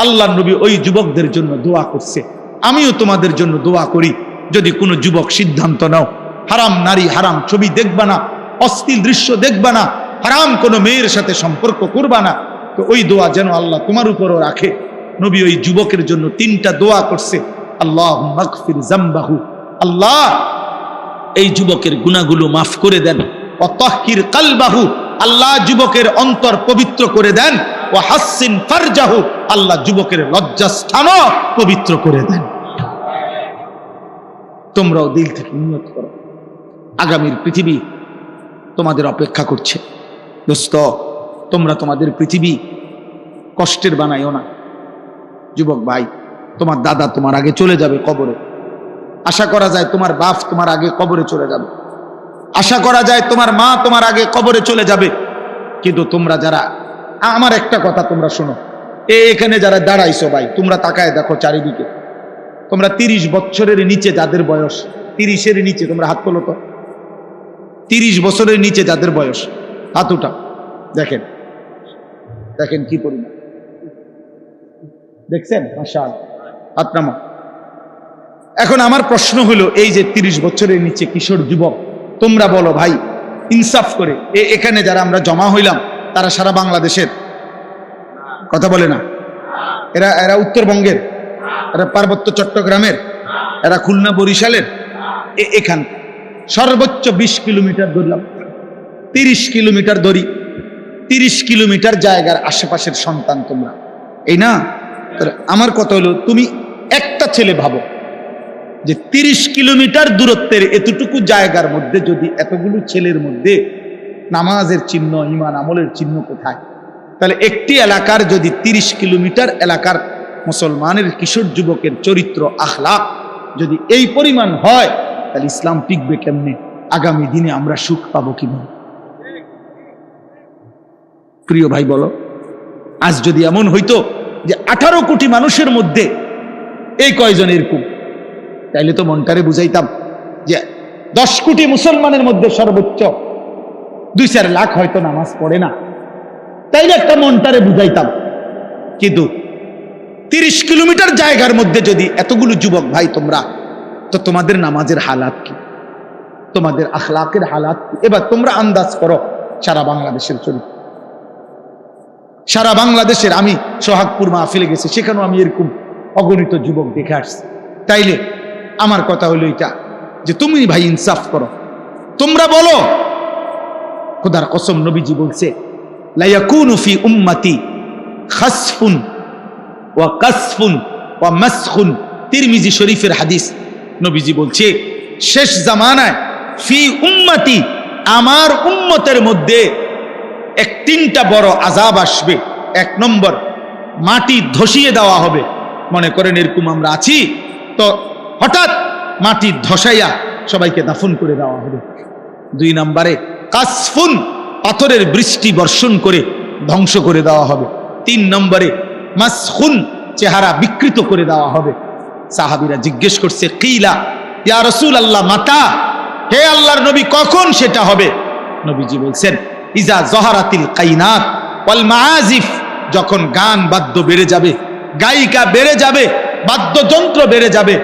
আল্লাহর নবী ওই যুবকদের জন্য দোয়া করছে। আমিও তোমাদের জন্য দোয়া করি, যদি কোনো যুবক সিদ্ধান্ত নাও হারাম নারী হারাম ছবি দেখবা না, অশ্লীল দৃশ্য দেখবা না, হারাম কোনো মেয়ের সাথে সম্পর্ক করবা না, তো ওই দোয়া যেন আল্লাহ তোমার উপরও রাখে। নবী ওই যুবকের জন্য 3টা দোয়া করছে। আল্লাহুম্মা মাগফির যামবাহু, আল্লাহ এই যুবকের গুনাহগুলো মাফ করে দেন। ওয়া তাহহির কলবাহু, আল্লাহ যুবকের অন্তর পবিত্র করে দেন। ওয়া হাসসিন ফারজাহু, আল্লাহ যুবকের লজ্জাস্থানও পবিত্র করে দেন। তোমরাও দিল থেকে নিয়ত করো, আগামীর পৃথিবী তোমাদের অপেক্ষা করছে। দোস্ত, তোমরা তোমাদের পৃথিবী কষ্টের বানাইও না। যুবক ভাই, তোমার দাদা তোমার আগে চলে যাবে কবরে। আশা করা যায় তোমার বাপ তোমার আগে কবরে চলে যাবে, আশা করা যায় তোমার মা তোমার আগে কবরে চলে যাবে। কিন্তু তোমরা যারা, আমার একটা কথা তোমরা শোনো, এখানে যারা দাঁড়াইছো ভাই, তোমরা তাকায় দেখো চারিদিকে, তোমরা 30 বছরের নিচে যাদের বয়স, 30-এর নিচে, তোমরা হাত তোলো তো। 30 বছরের নিচে যাদের বয়স, হাত উঠা। দেখেন দেখেন কি পরিমাণ, দেখছেন? মাশাআল্লাহ, হাত নামা। এখন আমার প্রশ্ন হলো, এই যে 30 বছরের নিচে কিশোর যুবক, তোমরা বলো ভাই ইনসাফ করে, এখানে যারা আমরা জমা হইলাম তারা সারা বাংলাদেশের? কথা বলে না। এরা উত্তরবঙ্গের, এরা পার্বত্য চট্টগ্রামের, এরা খুলনা বরিশালের, এখান সর্বোচ্চ 20 কিলোমিটার ধরলাম, 30 কিলোমিটার ধরি, 30 কিলোমিটার জায়গার আশেপাশের সন্তান তোমরা, এই না? আমার কথা হলো, তুমি একটা ছেলে ভাবো যে 30 কিলোমিটার দূরত্বের এতটুকু জায়গার মধ্যে যদি এতগুলো ছেলের মধ্যে নামাজের চিহ্ন, ঈমান আমলের চিহ্ন কোথায়? তাহলে একটি এলাকার যদি 30 কিলোমিটার এলাকার মুসলমানের কিশোর যুবকের চরিত্র আখলাক যদি এই পরিমাণ হয়, তাহলে ইসলাম টিকবে কেমনে? আগামী দিনে আমরা সুখ পাবো কিভাবে? প্রিয় ভাই বলো, আজ যদি এমন হইতো যে 18 কোটি মানুষের মধ্যে এই কয়জন এরকম, তাইলে তো মনটারে বুঝাইতাম যে 10 কোটি মুসলমানের মধ্যে সর্বোচ্চ 2-4 লাখ হয়তো নামাজ পড়ে না, তাইলে একটা মনটারে বুঝাইতাম। কিন্তু 30 কিলোমিটার জায়গার মধ্যে যদি এতগুলো যুবক ভাই তোমরা, তো তোমাদের নামাজের হালাত কি, তোমাদের আখলাকের হালাত কি? এবার তোমরা আন্দাজ করো সারা বাংলাদেশের চরিত্র। সারা বাংলাদেশের, আমি সোহাগপুর মাহফিলে গেছি, সেখানেও আমি এরকম অগণিত যুবক দেখে আসছি। তাইলে আমার কথা হলো এটা যে তুমি ভাই ইনসাফ করো, তোমরা বলো। খোদার কসম, নবীজি বলছে লা ইয়াকুনু ফি উম্মতি খাসফুন ওয়া কাসফুন ওয়া মাসখুন, তিরমিজি শরীফের হাদিস। নবীজি বলছে শেষ জামানায় ফি উম্মতি, আমার উম্মতের মধ্যে 3টা বড় আযাব আসবে। 1 নম্বর, মাটি ধসিয়ে দেওয়া হবে। মনে করেন এরকম আমরা আছি, তো হঠাৎ মাটি ধসাইয়া সবাইকে দাফন করে দেওয়া হবে। 2 নম্বরে কাসফুন, পাথরের বৃষ্টি বর্ষণ করে ধ্বংস করে দেওয়া হবে। 3 নম্বরে মাসখুন, চেহারা বিকৃত করে দেওয়া হবে। সাহাবীরা জিজ্ঞেস করছে, কিলা ইয়া রাসূলুল্লাহ মাতা, হে আল্লাহর নবী কখন সেটা হবে? নবীজি বলছেন ইজা জহারাতিল কাইনাত ওয়াল মাআজিফ, যখন গান বাদ্য বেড়ে যাবে, গায়িকা বেড়ে যাবে, বাদ্যযন্ত্র বেড়ে যাবে,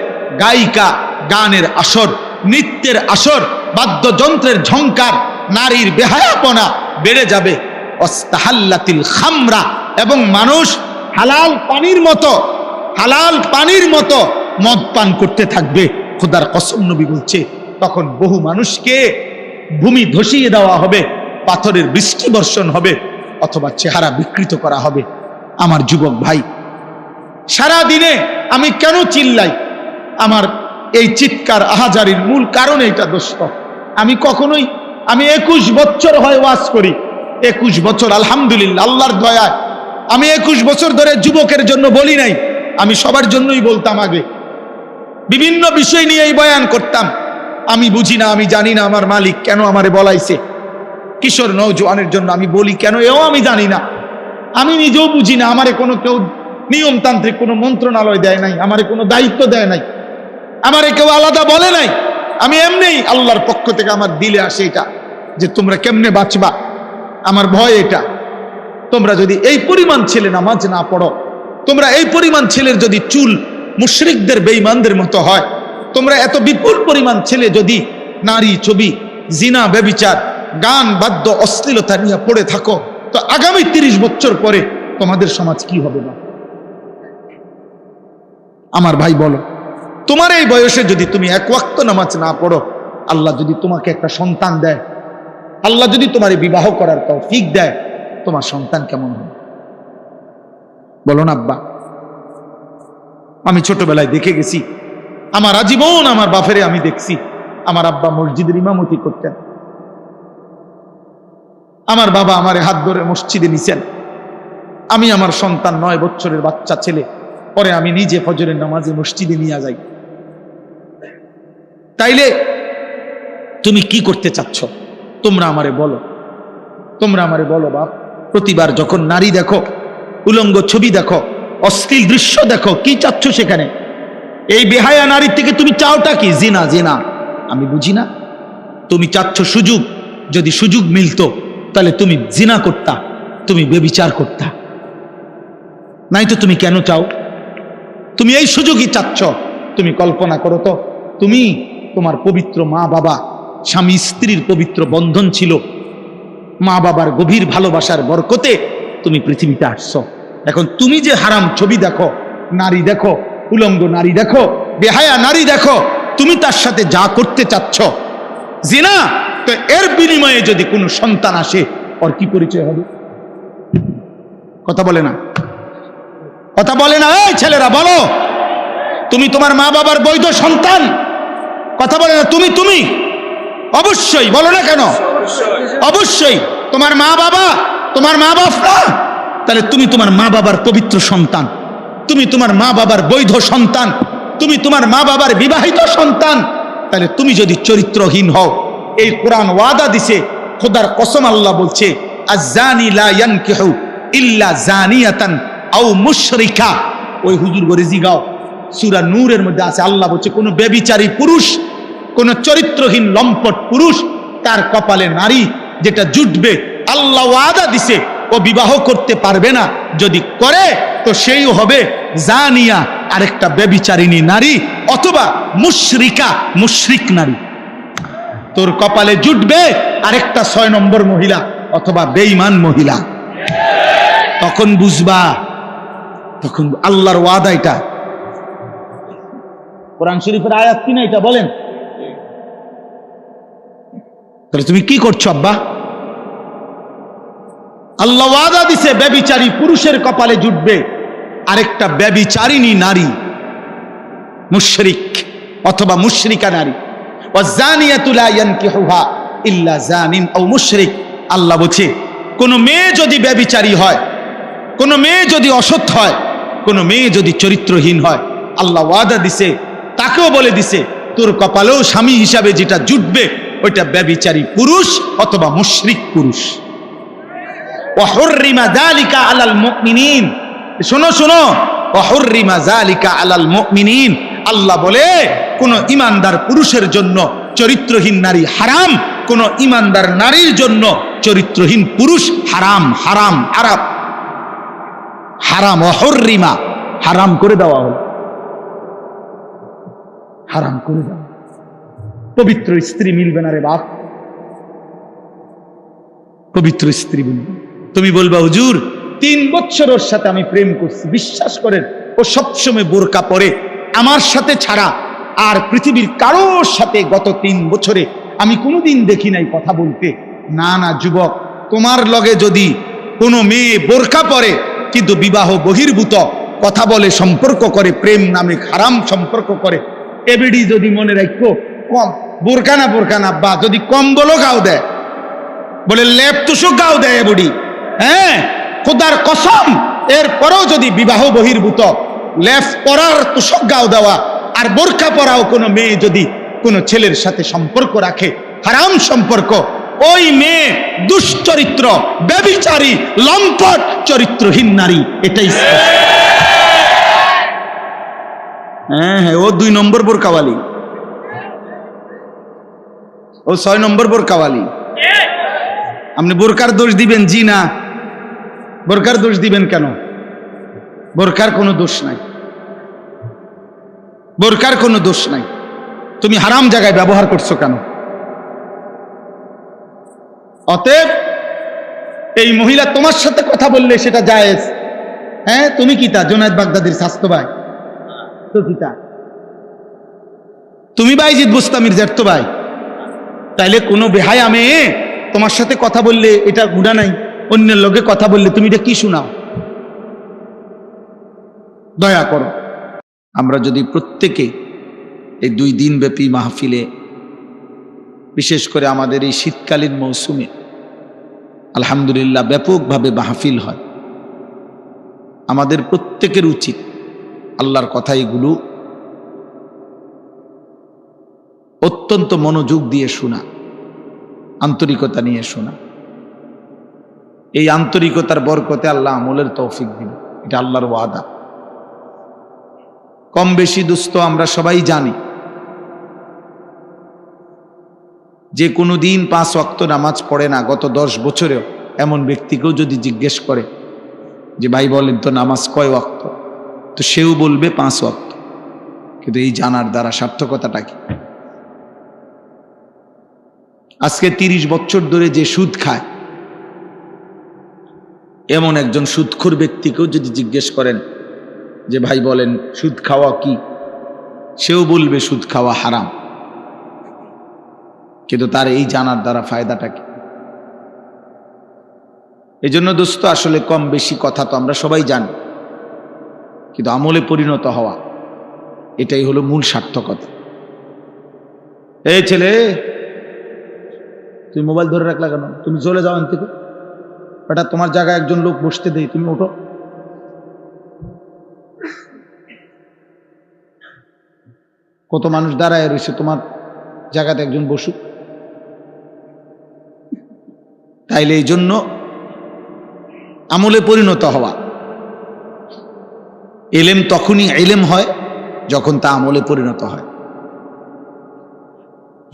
গায়িকা, গানের আসর, নৃত্যের আসর, বাদ্যযন্ত্রের ঝংকার, নারীর বেহায়াপনা বেড়ে যাবে। ওয়াস্তাহাল্লাতিল খামরা, এবং মানুষ হালাল পানির মতো মদ পান করতে থাকবে। খোদার কসম, নবী বলছে তখন বহু মানুষকে ভূমি ধসিয়ে দেওয়া হবে, পাথরের বৃষ্টি বর্ষণ হবে, অথবা চেহারা বিকৃত করা হবে। আমার যুবক ভাই, সারা দিনে আমি কেন চিল্লাই? আমার এই চিৎকার আহাজারির মূল কারণ এইটা দোস্ত। আমি 21 বছর হয় ওয়াজ করি, 21 বছর আলহামদুলিল্লাহ আল্লাহর দয়ায় আমি 21 বছর ধরে যুবকের জন্য বলি নাই, আমি সবার জন্যই বলতাম। আগে বিভিন্ন বিষয় নিয়ে এই বয়ান করতাম। আমি বুঝি না, আমি জানি না আমার মালিক কেন আমারে বলাইছে। কিশোর নওজোয়ানের জন্য আমি বলি কেন, এও আমি জানি না, আমি নিজেও বুঝি না। আমারে কোনো কেউ নিয়মতান্ত্রিক কোনো মন্ত্রণালয় দেয় নাই, আমারে কোনো দায়িত্ব দেয় নাই, আমারে কেউ আলাদা বলে নাই। আমি এমনিই আল্লাহর পক্ষ থেকে আমার দিলে আসে এটা যে তোমরা কেমনে বাঁচবা, আমার ভয় এটা। তোমরা যদি এই পরিমাণ ছেলে নামাজ না পড়ো, তোমরা এই পরিমাণ ছেলের যদি চুল মুশরিকদের বেঈমানদের মতো হয়, তোমরা এত বিপুল পরিমাণ ছেলে যদি নারী ছবি, জিনা, ব্যভিচার, গান, বাদ্য, অশ্লীলতা নিয়ে পড়ে থাকো, তো আগামী 30 বছর পরে তোমাদের সমাজ কি হবে না? আমার ভাই বলো, তোমার এই বয়সে যদি তুমি এক ওয়াক্ত নামাজ না পড়ো, আল্লাহ যদি তোমাকে একটা সন্তান দেয়, আল্লাহ যদি তোমার বিবাহ করার তৌফিক দেয়, তোমার সন্তান কেমন হবে? বলো না আব্বা। আমি ছোটবেলায় দেখে গেছি, আমার আজীবন আমার বাপেরে আমি দেখছি, আমার আব্বা মসজিদের ইমামতি করতেন, আমার বাবা আমারে হাত ধরে মসজিদে নিছেন, আমি আমার সন্তান 9 বছরের বাচ্চা ছেলে, পরে আমি নিজে ফজরের নামাজে মসজিদে নিয়ে যাই। তাইলে তুমি কি করতে চাচ্ছ? তোমরা আমারে বলো, তোমরা আমারে বলো বাপ। প্রতিবার যখন নারী দেখো, উলঙ্গ ছবি দেখো, অশ্লীল দৃশ্য দেখো, কি চাচ্ছ সেখানে? এই বেহায়া নারীর থেকে তুমি চাওটা কি? জিনা। জিনা আমি বুঝি না। তুমি চাচ্ছ সুযোগ, যদি সুযোগ মিলতো তাহলে তুমি জিনা করতা, তুমি ব্যভিচার করতা। নাই তো তুমি কেন চাও? তুমি এই সুযোগই চাচ্ছ। তুমি কল্পনা করো তো, তুমি, তোমার পবিত্র মা বাবা, স্বামী স্ত্রীর পবিত্র বন্ধন ছিল, মা বাবার গভীর ভালোবাসার বরকতে তুমি পৃথিবীতে আসছো। এখন তুমি যে হারাম ছবি দেখো, নারী দেখো, উলঙ্গ নারী দেখো, বেহায়া নারী দেখো, তুমি তার সাথে যা করতে চাচ্ছ জিনা, তো এর বিনিময়ে যদি কোনো সন্তান আসে, ওর কি পরিচয় হবে? কথা বলে না, কথা বলে না। এই ছেলেরা বলো, তুমি তোমার মা বাবার বৈধ সন্তান? কথা বলে না। তুমি অবশ্যই বলো না কেন? অবশ্যই তোমার মা বাবা, তোমার মা বাবা, তাহলে তুমি তোমার মা বাবার পবিত্র সন্তান, তুমি তোমার মা বাবার বৈধ সন্তান, তুমি তোমার মা বাবার বিবাহিত সন্তান। তাহলে তুমি যদি চরিত্রহীন হও, এই কোরআন ওয়াদা দিছে, খোদার কসম আল্লাহ বলছে, আয-জানি লা ইয়ানকিহু ইল্লা জানিয়াতান আও মুশরিকা। ওই হুজুর গরিজি গাও, সূরা নূরের মধ্যে আছে, আল্লাহ বলছে কোন ব্যভিচারী পুরুষ, কোন চরিত্রহীন লম্পট পুরুষ, তার কপালে নারী যেটা জুটবে, আল্লাহ ওয়াদা দিছে ও বিবাহ করতে পারবে না। যদি করে তো সেই হবে জানিয়া, আরেকটা ব্যভিচারিণী নারী, অথবা মুশরিকা, মুশরিক নারী। তোর কপালে জুটবে আরেকটা 6 নম্বর মহিলা, অথবা বেঈমান মহিলা। তখন বুঝবা, তখন আল্লাহর ওয়াদা এটা। কোরআন শরীফের আয়াত কি না এটা বলেন? তাহলে তুমি কি করছো আব্বা? আল্লাহ ওয়াদা দিছে ব্যভিচারী পুরুষের কপালে জুটবে আরেকটা ব্যভিচারিণী নারী, মুশরিক অথবা মুশরিকা নারী। ওয়াজানিয়াতু লা ইয়ানকিহুহা ইল্লা জানিন আও মুশরিক। আল্লাহ বলছে কোন মেয়ে যদি ব্যভিচারী হয়, কোন মেয়ে যদি অসৎ হয়, কোন মেয়ে যদি চরিত্রহীন হয়, আল্লাহ ওয়াদা দিছে, তাকেও বলে দিছে তোর কপালেও স্বামী হিসাবে যেটা জুটবে ওইটা ব্যভিচারী পুরুষ অথবা মুশরিক পুরুষ। ওয়া হুররিমা যালিকা আলাল মুমিনিন। শোনো শোনো, ওয়া হুররিমা যালিকা আলাল মুমিনিন। আল্লাহ বলে কোন ইমানদার পুরুষের জন্য চরিত্রহীন নারী হারাম, কোন ইমানদার নারীর জন্য চরিত্রহীন পুরুষ হারাম। হারাম হারাম হারাম, ওয়া হুররিমা, হারাম করে দেওয়া হলো, হারাম করে দেওয়া। পবিত্র স্ত্রী মিলবে না রে বাপ, পবিত্র স্ত্রী মিলবে। তুমি বলবা হুজুর 3 বছর ওর সাথে আমি প্রেম করছি, বিশ্বাস করেন ও সবসময় বোরকা পরে, আমার সাথে ছাড়া আর পৃথিবীর কারোর সাথে গত 3 বছরে আমি কোনোদিন দেখি নাই কথা বলতে। না না যুবক, তোমার লগে যদি কোনো মেয়ে বোরকা পরে কিন্তু বিবাহ বহির্ভূত কথা বলে, সম্পর্ক করে, প্রেম নামে হারাম সম্পর্ক করে, এবিডি যদি মনে রাখো কম বোরকা না বা যদি কম্বলও গাও দেয়, বলে লেপ তুষক গাও দেয় বুড়ি, হ্যাঁ খোদার কসম, এরপরেও যদি বিবাহ বহির্ভূত লেপ পরার তুষক গাও দেওয়া আর বোরকা পরাও কোনো মেয়ে যদি কোনো ছেলের সাথে সম্পর্ক রাখে, হারাম সম্পর্ক, ওই মেয়ে দুশ্চরিত্র, ব্যভিচারী, লম্পট, চরিত্রহীন নারী। এটাই হ্যাঁ হ্যাঁ, ও 2 নম্বর বোরকাওয়ালি, ও 6 নম্বর বোরকাওয়ালি। আপনি বোরকার দোষ দিবেন? জি না, বোরকার দোষ দিবেন কেন? বোরকার কোনো দোষ নাই, বোরকার কোনো দোষ নাই। তুমি হারাম জায়গায় ব্যবহার করছো কেন? অতএব এই মহিলা তোমার সাথে কথা বললে সেটা জায়েজ। হ্যাঁ, তুমি কি তা জুনায়েদ বাগদাদির স্বাস্থ্য ভাই? তো কি তা? তুমি বাইজিদ বুস্তামির জ্যাঠতো ভাই? তাইলে কোনো বেহায়া মেয়ে তোমার সাথে কথা বললে এটা গুনাহ নাই, অন্যের লোকে কথা বললে তুমি এটা কি শোনাও? দয়া করো। আমরা যদি প্রত্যেকে এই 2 দিন ব্যাপী মাহফিলে, বিশেষ করে আমাদের এই শীতকালীন মৌসুমে আলহামদুলিল্লাহ ব্যাপকভাবে মাহফিল হয়, আমাদের প্রত্যেকের উচিত আল্লাহর কথা এগুলো অত্যন্ত মনোযোগ দিয়ে শোনা, আন্তরিকতা নিয়ে শোনা। এই আন্তরিকতার বরকতে আল্লাহ আমলের তৌফিক দিন, এটা আল্লাহর ওয়াদা। কম বেশি দোস্ত আমরা সবাই জানি যে কোনো দিন 5 ওয়াক্ত নামাজ পড়ে না গত 10 বছরেও এমন ব্যক্তিকেও যদি জিজ্ঞেস করে যে ভাই বলেন তো নামাজ কয় ওয়াক্ত, তো সেও বলবে 5 ওয়াক্ত। কিন্তু এই জানার দ্বারা সার্থকতাটা কি? আজকে 30 বছর ধরে যে সুদ খায় এমন একজন সুদখোর ব্যক্তিকেও যদি জিজ্ঞেস করেন যে ভাই বলেন সুদ খাওয়া কি, সেও বলবে সুদ খাওয়া হারাম। কিন্তু তার এই জানার দ্বারা ফায়দাটা কি? এই জন্য দোস্ত আসলে কম বেশি কথা তো আমরা সবাই জানি, কিন্তু আমলে পরিণত হওয়া এটাই হলো মূল সার্থকতা। এই ছেলে, তুমি মোবাইল ধরে রাখলা কেন? তুমি চলে যাও এখান থেকে, বেটা তোমার জায়গায় একজন লোক বসতে দেই, তুমি ওঠো। কত মানুষ দাঁড়ায় রয়েছে, তোমার জায়গাতে একজন বসুক। তাইলে এই জন্য আমলে পরিণত হওয়া, ইলম তখনই ইলম হয় যখন তা আমলে পরিণত হয়,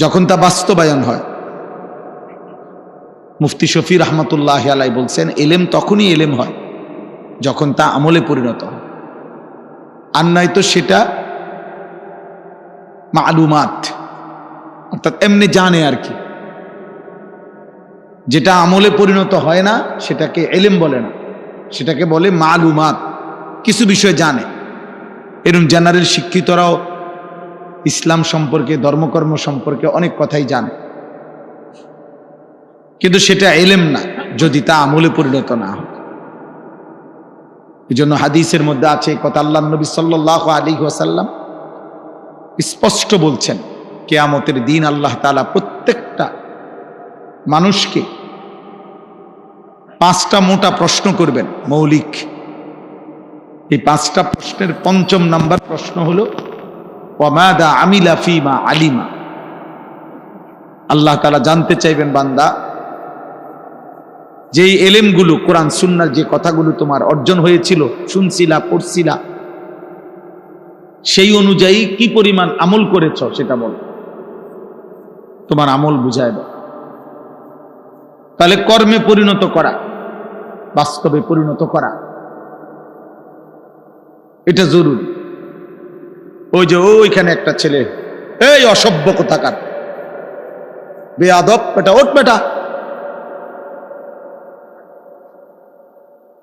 যখন তা বাস্তবায়ন হয়। মুফতি শফি রহমতুল্লাহ আলাই বলছেন ইলম তখনই ইলম হয় যখন তা আমলে পরিণত হয়, আর নয়তো সেটা মালুমাত, অর্থাৎ এমনি জানে আর কি। যেটা আমলে পরিণত হয় না সেটাকে ইলম বলে না, সেটাকে বলে মালুমাত, কিছু বিষয় জানে। এরকম জেনারেল শিক্ষিতরাও ইসলাম সম্পর্কে, ধর্মকর্ম সম্পর্কে অনেক কথাই জানে, কিন্তু সেটা ইলম না যদি তা আমলে পরিণত না হয়। এই জন্য হাদিসের মধ্যে আছে কথা, আল্লাহ নবী সাল্লাল্লাহু আলাইহি ওয়াসাল্লাম স্পষ্ট বলছেন কিয়ামতের দিন আল্লাহ তাআলা প্রত্যেকটা মানুষকে 5টা মোটা প্রশ্ন করবেন, মৌলিক। এই 5টা প্রশ্নের 5ম নাম্বার প্রশ্ন হলো ওয়ামাদা আমিলা ফিমা আলিমা। আল্লাহ তাআলা জানতে চাইবেন বান্দা, যেই এলেমগুলো কোরআন সুন্নাহর যে কথাগুলো তোমার অর্জন হয়েছিল, শুনছিলা, পড়ছিলা, সেই অনুযায়ী কি পরিমাণ আমল করেছ সেটা বল, তোমার আমল বুঝায় দাও। তাহলে কর্মে পরিণত করা, বাস্তবে পরিণত করা, এটা জরুরি। ওই যে ওইখানে একটা ছেলে, এই অসভ্য কোথাকার, বেয়াদব বেটা, ওঠ বেটা,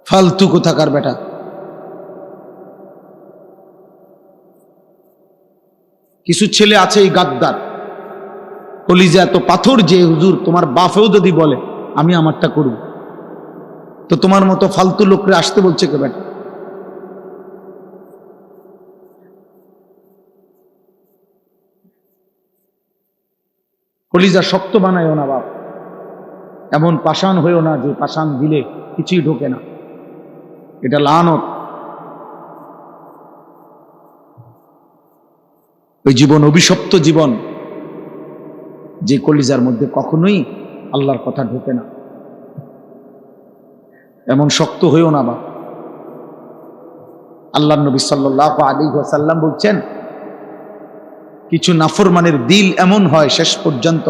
ফালতু কোথাকার বেটা। কিছু ছেলে আছে এই গাদ্দার, কলিজা এত পাথর যে হুজুর তোমার বাপেও যদি বলে আমি আমারটা করব, তো তোমার মতো ফালতু লোকরে আসতে বলছে কে বেটা? কলিজা শক্ত বানায়ও না বাপ, এমন পাষাণ হয়েও না যে পাষাণ দিলে কিছুই ঢোকে না, এটা লানত। ওই জীবন অভিশপ্ত জীবন, যে কলিজার মধ্যে কখনোই আল্লাহর কথা ঢোকে না, এমন শক্ত হয়েও না বাপ। আল্লাহর নবী সাল্লাল্লাহু আলাইহি ওয়াসাল্লাম বলছেন কিছু নাফরমানের দিল এমন হয় শেষ পর্যন্ত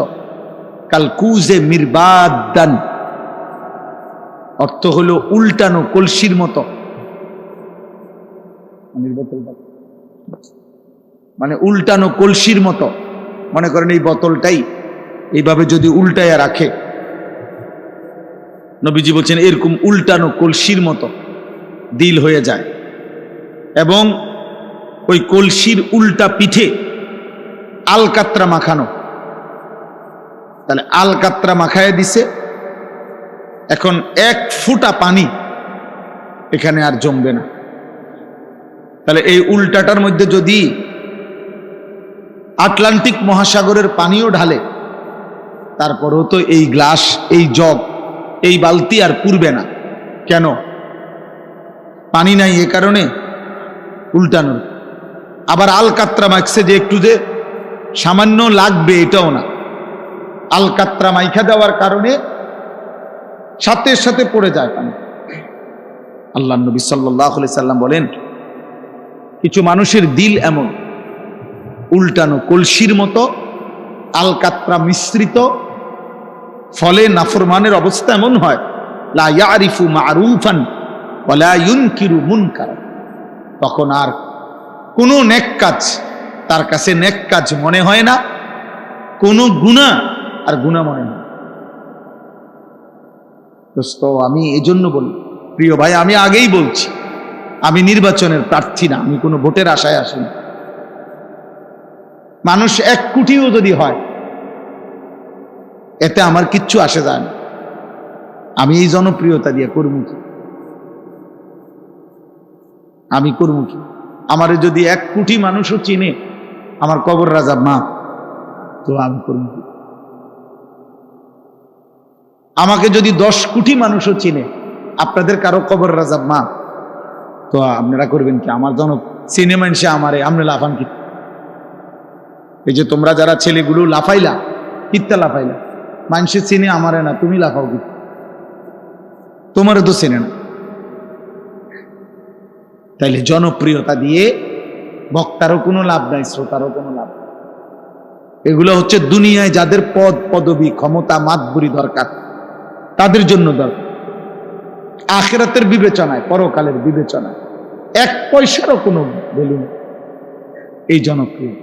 কালকুজে মিরবাদান, অর্থ হলো উল্টানো কলসির মতো, পানির বোতলটা মানে উল্টানো কলসির মতো, মনে করেন এই বোতলটাই এইভাবে যদি উল্টায়া রাখে, নবীজি বলছেন এরকম উল্টানো কলসির মতো দিল হয়ে যায়, এবং ওই কলসির উল্টা পিঠে আলকাত্রা মাখানো। তাহলে আলকাত্রা মাখায় দিছে, এখন 1 ফোঁটা পানি এখানে আর জমবে না। তাহলে এই উল্টাটার মধ্যে যদি আটলান্টিক মহাসাগরের পানিও ঢালে, তারপরেও তো এই গ্লাস, এই জগ, এই বালতি আর পুরবে না। কেন? পানি নাই, এ কারণে উল্টানো। আবার আলকাত্রা মাখছে যে একটু যে সামান্য লাগবে, এটাও না। আলকাত্রা মাইখা দেওয়ার কারণে সাথে সাথে পড়ে যায় পানি। আল্লাহ নবী সাল্লাল্লাহু আলাইহি সাল্লাম বলেন, কিছু মানুষের দিল এমন উল্টানো কলসির মতো, আলকাত্রা মিশ্রিত, ফলে নাফরমানের অবস্থা এমন হয়, লা ইয়ারিফু মারুফান ওয়া লা ইউনকিরু মুনকার। তখন আর কোনো নেক কাজ তার কাছে নেক কাজ মনে হয় না, কোনো গুনাহ আর গুনাহ মনে হয়। দোস্ত, আমি এজন্য বলি, প্রিয় ভাই, আমি আগেই বলছি, আমি নির্বাচনের প্রার্থী না, আমি কোনো ভোটের আশায় আসিনি। মানুষ 1 কোটিও যদি হয়, এতে আমার কিচ্ছু আসে যায় না। আমি এই জনপ্রিয়তা দিয়ে করব কি? আমি করব কি? আমারে যদি 1 কোটি মানুষও চিনে, আমার কবর রাজা মা, তো আমি করব কি? আমাকে যদি 10 কোটি মানুষও চিনে, আপনাদের কারো কবর রাজা মা, তো আপনারা করবেন কি? আমার জন চিনে মানুষে আমারে, আপনি লাফান কি? এই যে তোমরা যারা ছেলেগুলো লাফাইলা, কিত্তা লাফাইলা, মানুষে চিনে আমারে না, তুমি লাফাও কি? তোমারও তো চেনে না। তাইলে জনপ্রিয়তা দিয়ে বক্তারও কোনো লাভ নাই, শ্রোতারও কোনো লাভ নাই। এগুলো হচ্ছে দুনিয়ায় যাদের পদ পদবি ক্ষমতা মাতবুরি দরকার, তাদের জন্য দরকার। আখিরাতের বিবেচনায়, পরকালের বিবেচনায় 1 পয়সারও কোনো ভ্যালু নেই এই জনপ্রিয়।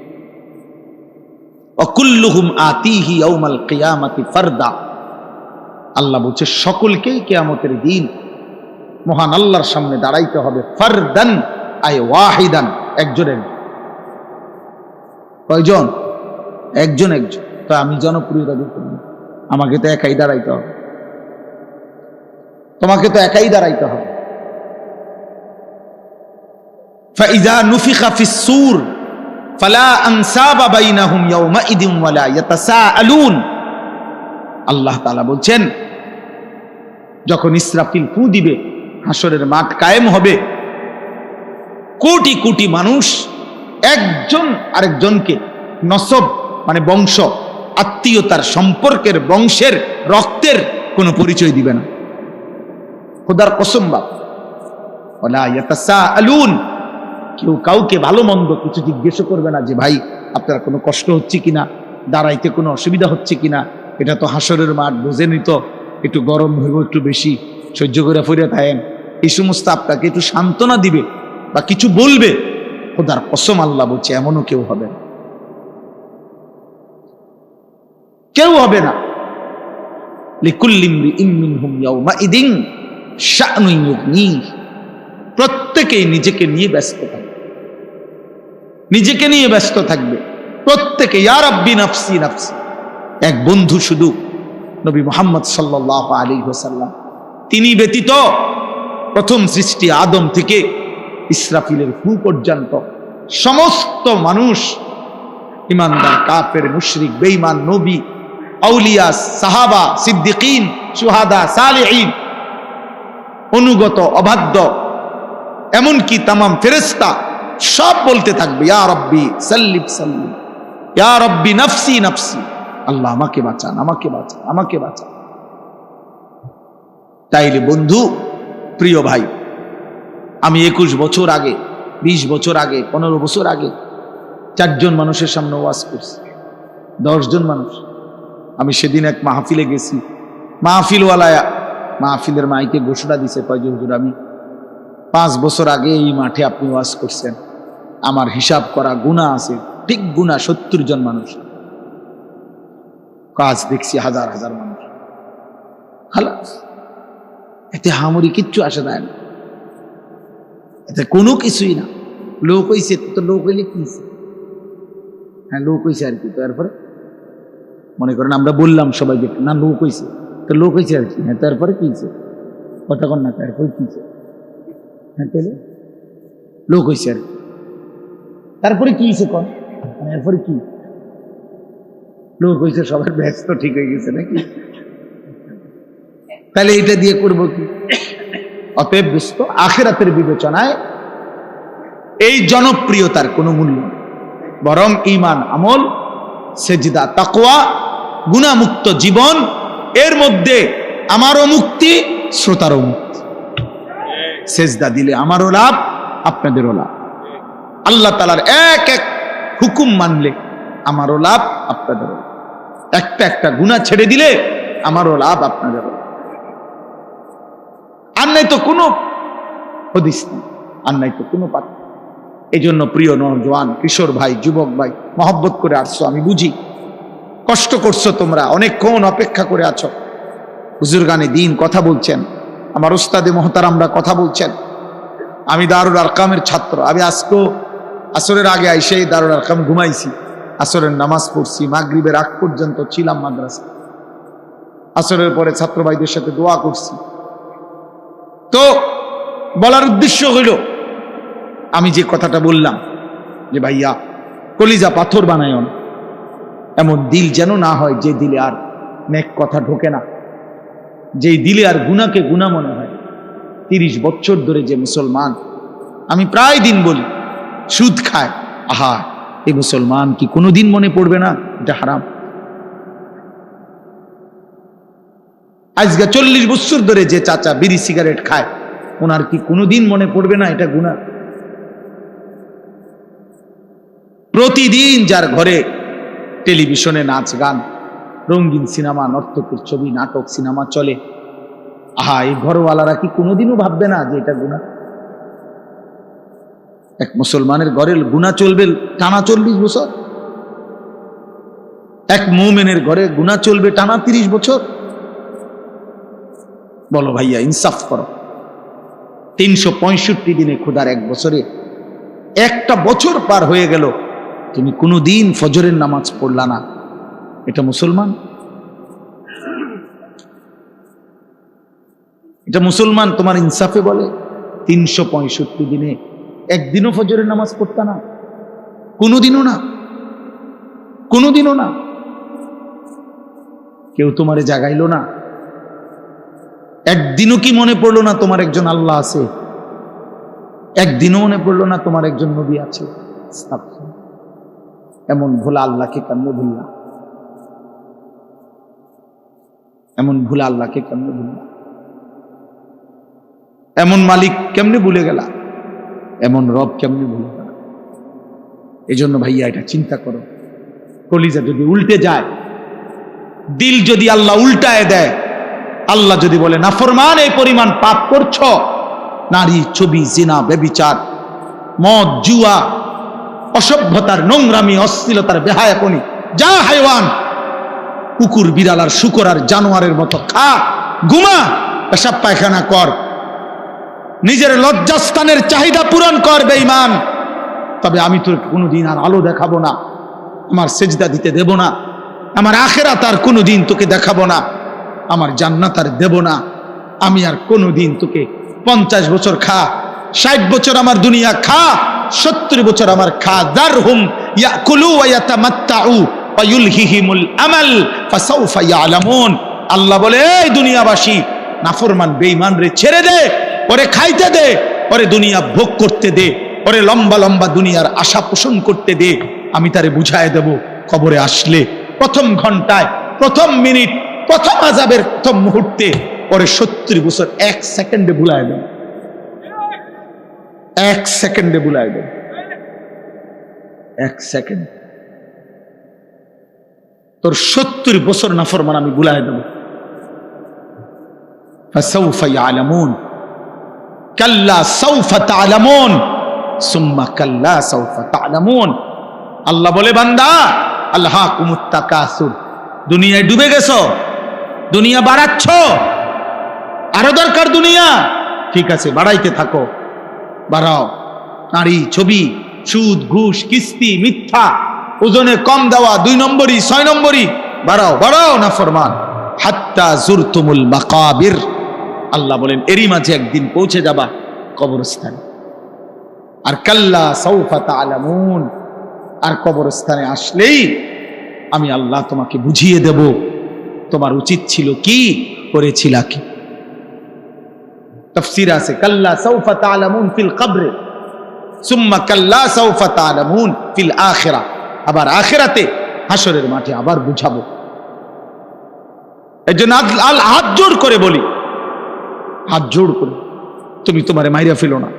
অকুল্লুহুম আতিহি ইয়াউমাল কিয়ামাতি ফারদা। আল্লাহ বলছে সকলকেই কিয়ামতের দিন মহান আল্লাহর সামনে দাঁড়াইতে হবে, ফারদান আয় ওয়াহিদান, একজন। কয়জন? একজন। তো আমি জনপ্রিয়তা দিতে, আমাকে তো একাই দাঁড়াইতে হবে, তোমাকে তো একাই দাঁড়াইতে হবে। ফাইযা নুফিখা ফিস-সূর ফালা আনসাবা বাইনাহুম ইয়াওমাইদিন ওয়ালা ইয়াতাসাআলুন। আল্লাহ তাআলা বলছেন, যখন ইসরাফিল ফু দিবে, হাসরের মাঠ কায়েম হবে, কোটি কোটি মানুষ একজন আরেকজনকে নসব মানে বংশ, আত্মীয়তার, সম্পর্কের, বংশের, রক্তের কোনো পরিচয় দিবে না। খোদার কসম বাপ, ওয়ালা ইয়াতাসাআলুন, কেউ কাউকে ভালো মন্দ কিছু জিজ্ঞেস করবে না যে ভাই আপনার কোনো কষ্ট হচ্ছে কিনা, দাঁড়াইতে কোনো অসুবিধা হচ্ছে কিনা। এটা তো হাসরের মাঠ, বোঝেনি তো, একটু গরম হইব, একটু বেশি সহ্য করে ফিরে থাকেন, এই সমস্ত আপনাকে একটু সান্ত্বনা দিবে বা কিছু বলবে। খোদার কসম আল্লাহ বলছে এমনও কেউ হবে না, কেউ হবে না। লিকুল্লি ইমরিইন মিনহুম ইয়াওমাইদিন শা'নুন ইউগনিহ। প্রত্যেকেই নিজেকে নিয়ে ব্যস্ত থাকবে, নিজেকে নিয়ে ব্যস্ত থাকবে প্রত্যেকে। ইয়া রাব্বি নাফসি নাফসি। এক বন্ধু শুধু নবী মুহাম্মদ সাল্লাল্লাহু আলাইহি ওয়াসাল্লাম, তিনি ব্যতীত প্রথম সৃষ্টি আদম থেকে ইসরাফিলের ফু পর্যন্ত সমস্ত মানুষ, ইমানদার, কাফের, মুশরিক, বেঈমান, নবী, আউলিয়া, সাহাবা, সিদ্দিকিন, শুহাদা, সালেহিন, অনুগত, অবাধ্য, এমনকি তামাম ফেরেশতা সব বলতে থাকবে, ইয়া রাব্বি সাল্লিম সাল্লিম, ইয়া রাব্বি নাফসি নাফসি। আল্লাহ আমাকে বাঁচান, আমাকে বাঁচান, আমাকে বাঁচান। তাইলে বন্ধু, প্রিয় ভাই, আমি 21 বছর আগে, 20 বছর আগে, 15 বছর আগে 4 জন মানুষের সামনে ওয়াজ করছি, 10 জন মানুষ। আমি সেদিন এক মাহফিলে গেছি, মাহফিলওয়ালা মাহফিলের মাইকে ঘোষণা দিছে, কয় যে হুজুর আমি 5 বছর আগে এই মাঠে আপনি ওয়াজ করছেন, আমার হিসাব করা গুনাহ আছে, ঠিক গুনাহ 70 জন মানুষ, কাজ দেখছি হাজার হাজার মানুষ। খালাস, এতে হামুরি কিচ্ছু আসে যায় না, এতে কোনো কিছুই না। লোক হইছে তো লোক হইলে কি হইছে? হ্যাঁ লোক হইছে আর কি। তো এরপরে মনে করেন আমরা বললাম সবাইকে না লোক হইছে, তো লোক হইছে আর কি। হ্যাঁ তারপরে কি হইছে? কথা কন না, তারপরে কি হইছে? হ্যাঁ তাহলে লোক হইছে আর কি। তারপরে কি হইছে কন? এরপরে কি লোক হইছে, সবার ব্যস্ত ঠিক হয়ে গেছে নাকি? তাহলে এটা দিয়ে করবো কি? অতএব দোস্ত, আখিরাতের বিবেচনায় এই জনপ্রিয়তার কোনো মূল্য নেই, বরং ঈমান, আমল, সেজদা, তাকওয়া, গুনাহমুক্ত জীবন, এর মধ্যে আমারও মুক্তি, শ্রোতারও মুক্তি। সেজদা দিলে আমারও লাভ, আপনাদেরও লাভ। আল্লাহ তাআলার এক এক হুকুম মানলে আমারও লাভ, আপনাদেরও লাভ। একটা একটা গুনাহ ছেড়ে দিলে আমারও লাভ, আপনাদেরও লাভ। আর নাই তো কোনো হাদিস নেই, আর নাই তো কোনো পাত্র। এই জন্য প্রিয় নওজোয়ান, কিশোর ভাই, যুবক ভাই, মহব্বত করে আসছো, আমি বুঝি কষ্ট করছো, তোমরা অনেকক্ষণ অপেক্ষা করে আছো। বুজুর্গানে দিন কথা বলছেন, আমার উস্তাদে মুহতারামরা কথা বলছেন। আমি দারুল আরকামের ছাত্র, আমি আজকেও আসরের আগে আইসে দারুল আরকাম ঘুমাইছি, আসরের নামাজ পড়ছি, মাগরিবের আগ পর্যন্ত ছিলাম মাদ্রাসা, আসরের পরে ছাত্র ভাইদের সাথে দোয়া করছি। তো বলার উদ্দেশ্য হইল, আমি যে কথাটা বললাম যে ভাইয়া কলিজা পাথর বানায় না, এমন দিল যেন না হয় যে দিলে আর নেক কথা ঢোকে না, যেই দিলে আর গুনাহকে গুনাহ মনে হয়। 30 বছর ধরে যে মুসলমান, আমি প্রায় দিন বলি, সুদ খায়, আহা এই মুসলমান কি কোনোদিন মনে পড়বে না এটা হারাম? আজকে 40 বছর ধরে যে চাচা বিড়ি সিগারেট খায়, ওনার কি কোনোদিন মনে পড়বে না এটা গুনাহ? প্রতিদিন যার ঘরে টেলিভিশনে নাচ গান, রঙিন সিনেমা, নর্তকীর ছবি, নাটক, সিনেমা চলে, আহা এই ঘরওয়ালারা কি কোনোদিনও ভাববে না যে এটা গুনাহ? এক মুসলমানের ঘরে গুনাহ চলবে টানা 40 বছর, এক মুমিনের ঘরে গুনাহ চলবে টানা 30 বছর। বলো ভাইয়া, ইনসাফ করো। 365 দিনে খোদার এক বছরে একটা বছর পার হয়ে গেল, তুমি কোনোদিন ফজরের নামাজ পড়লা না, এটা মুসলমান? এটা মুসলমান তোমার ইনসাফে বলে? 365 দিনে একদিনও ফজরের নামাজ পড়তা না, কোনোদিনও না, কোনোদিনও না। কেউ তোমারে জাগাইলো না, একদিনও কি মনে পড়লো না তোমার একজন আল্লাহ আছে? একদিনও মনে পড়লো না তোমার একজন নবী আছে? এমন ভোলা আল্লাহকে কেমনে ভুললাম? এমন ভোলা আল্লাহকে কেমনে ভুললাম? এমন মালিক কেমনে ভুলে গেলা? এমন রব কেমনে ভুলে গেলা? এই জন্য ভাইয়া এটা চিন্তা করো, কলিজা যদি উল্টে যায়, দিল যদি আল্লাহ উল্টায় দেয়, আল্লাহ যদি বলে নাফরমান এই পরিমাণ পাপ করছ, নারী, ছবি, জিনা, ব্যভিচার, মদ, জুয়া, অসভ্যতার, নোংরামি, অশ্লীলতার, বেহায়াপনি, যা হাইওয়ান, কুকুর, বিড়াল আর শুকর আর জানোয়ারের মতো খা, ঘুমা, পেশাব পায়খানা কর, নিজের লজ্জাস্থানের চাহিদা পূরণ কর বেঈমান, তবে আমি তোর কোনোদিন আর আলো দেখাবো না, আমার সেজদা দিতে দেব না, আমার আখিরাত আর কোনোদিন তোকে দেখাবো না, আমার জান্নাত আর দেব না, আমি আর কোনোদিন তোকে 50 বছর খা, 60 বছর আমার দুনিয়া খা, 70 বছর আমার খা, দারহুম ইয়াকুলু ওয়া ইয়াতামাত্তাউ ওয়া ইউলহিহিমুল আমাল ফাসাউফা ইয়ালামুন। আল্লাহ বলে, এই দুনিয়াবাসী, নাফরমান বেঈমান রে ছেড়ে দে, ওরে খাইতে দে, ওরে দুনিয়া ভোগ করতে দে, ওরে লম্বা লম্বা দুনিয়ার আশা পোষণ করতে দে, আমি তারে বুঝায় দেব কবরে আসলে প্রথম ঘন্টায়, প্রথম মিনিট, প্রথম আযাবের প্রথম মুহূর্তে ওরে 70 বছর 1 সেকেন্ডে ভুলায় দেব, 1 সেকেন্ডে ভুলায় দেব, 1 সেকেন্ড। তোর 70 বছর নাফরমান আমি ভুলায় দেব। ফাসাউফা ইয়ালামুন, কাল্লা সাউফা তা'লামুন সুম্মা কাল্লা সাউফা তা'লামুন। আল্লাহ বলে বান্দা আলহাকুমুত তাকাসুর, দুনিয়ায় ডুবে গেছো, দুনিয়া বাড়াচ্ছ, আরো দরকার দুনিয়া, ঠিক আছে বাড়াইতে থাকো, বাড়াও। নারী, ছবি, সুদ, ঘুষ, কিস্তি, মিথ্যা, ওজনে কম দেওয়া, 2 নম্বরই 6 নম্বরই, বাড়াও বাড়াও না ফরমান। হাত্তা জুরতুমুল মাকাবির, আল্লাহ বলেন এরই মাঝে একদিন পৌঁছে যাবা কবরস্থানে। আর কাল্লা সাউফা তা'লামুন, আর কবরস্থানে আসলেই আমি আল্লাহ তোমাকে বুঝিয়ে দেব তোমার উচিত ছিল কি, করেছিলা কি। তাফসীর আছে কাল্লা সাউফা তা'লামুন ফিল কবরে সুম্মা কাল্লা সাউফা তা'লামুন ফিল আখিরাহ, আবার আখিরাতে হাসরের মাঠে আবার বুঝাবো। এজন্য হাত জোড় করে বলি, হাত জোড় করে তুমি তোমারে মাইরা ফেলো না,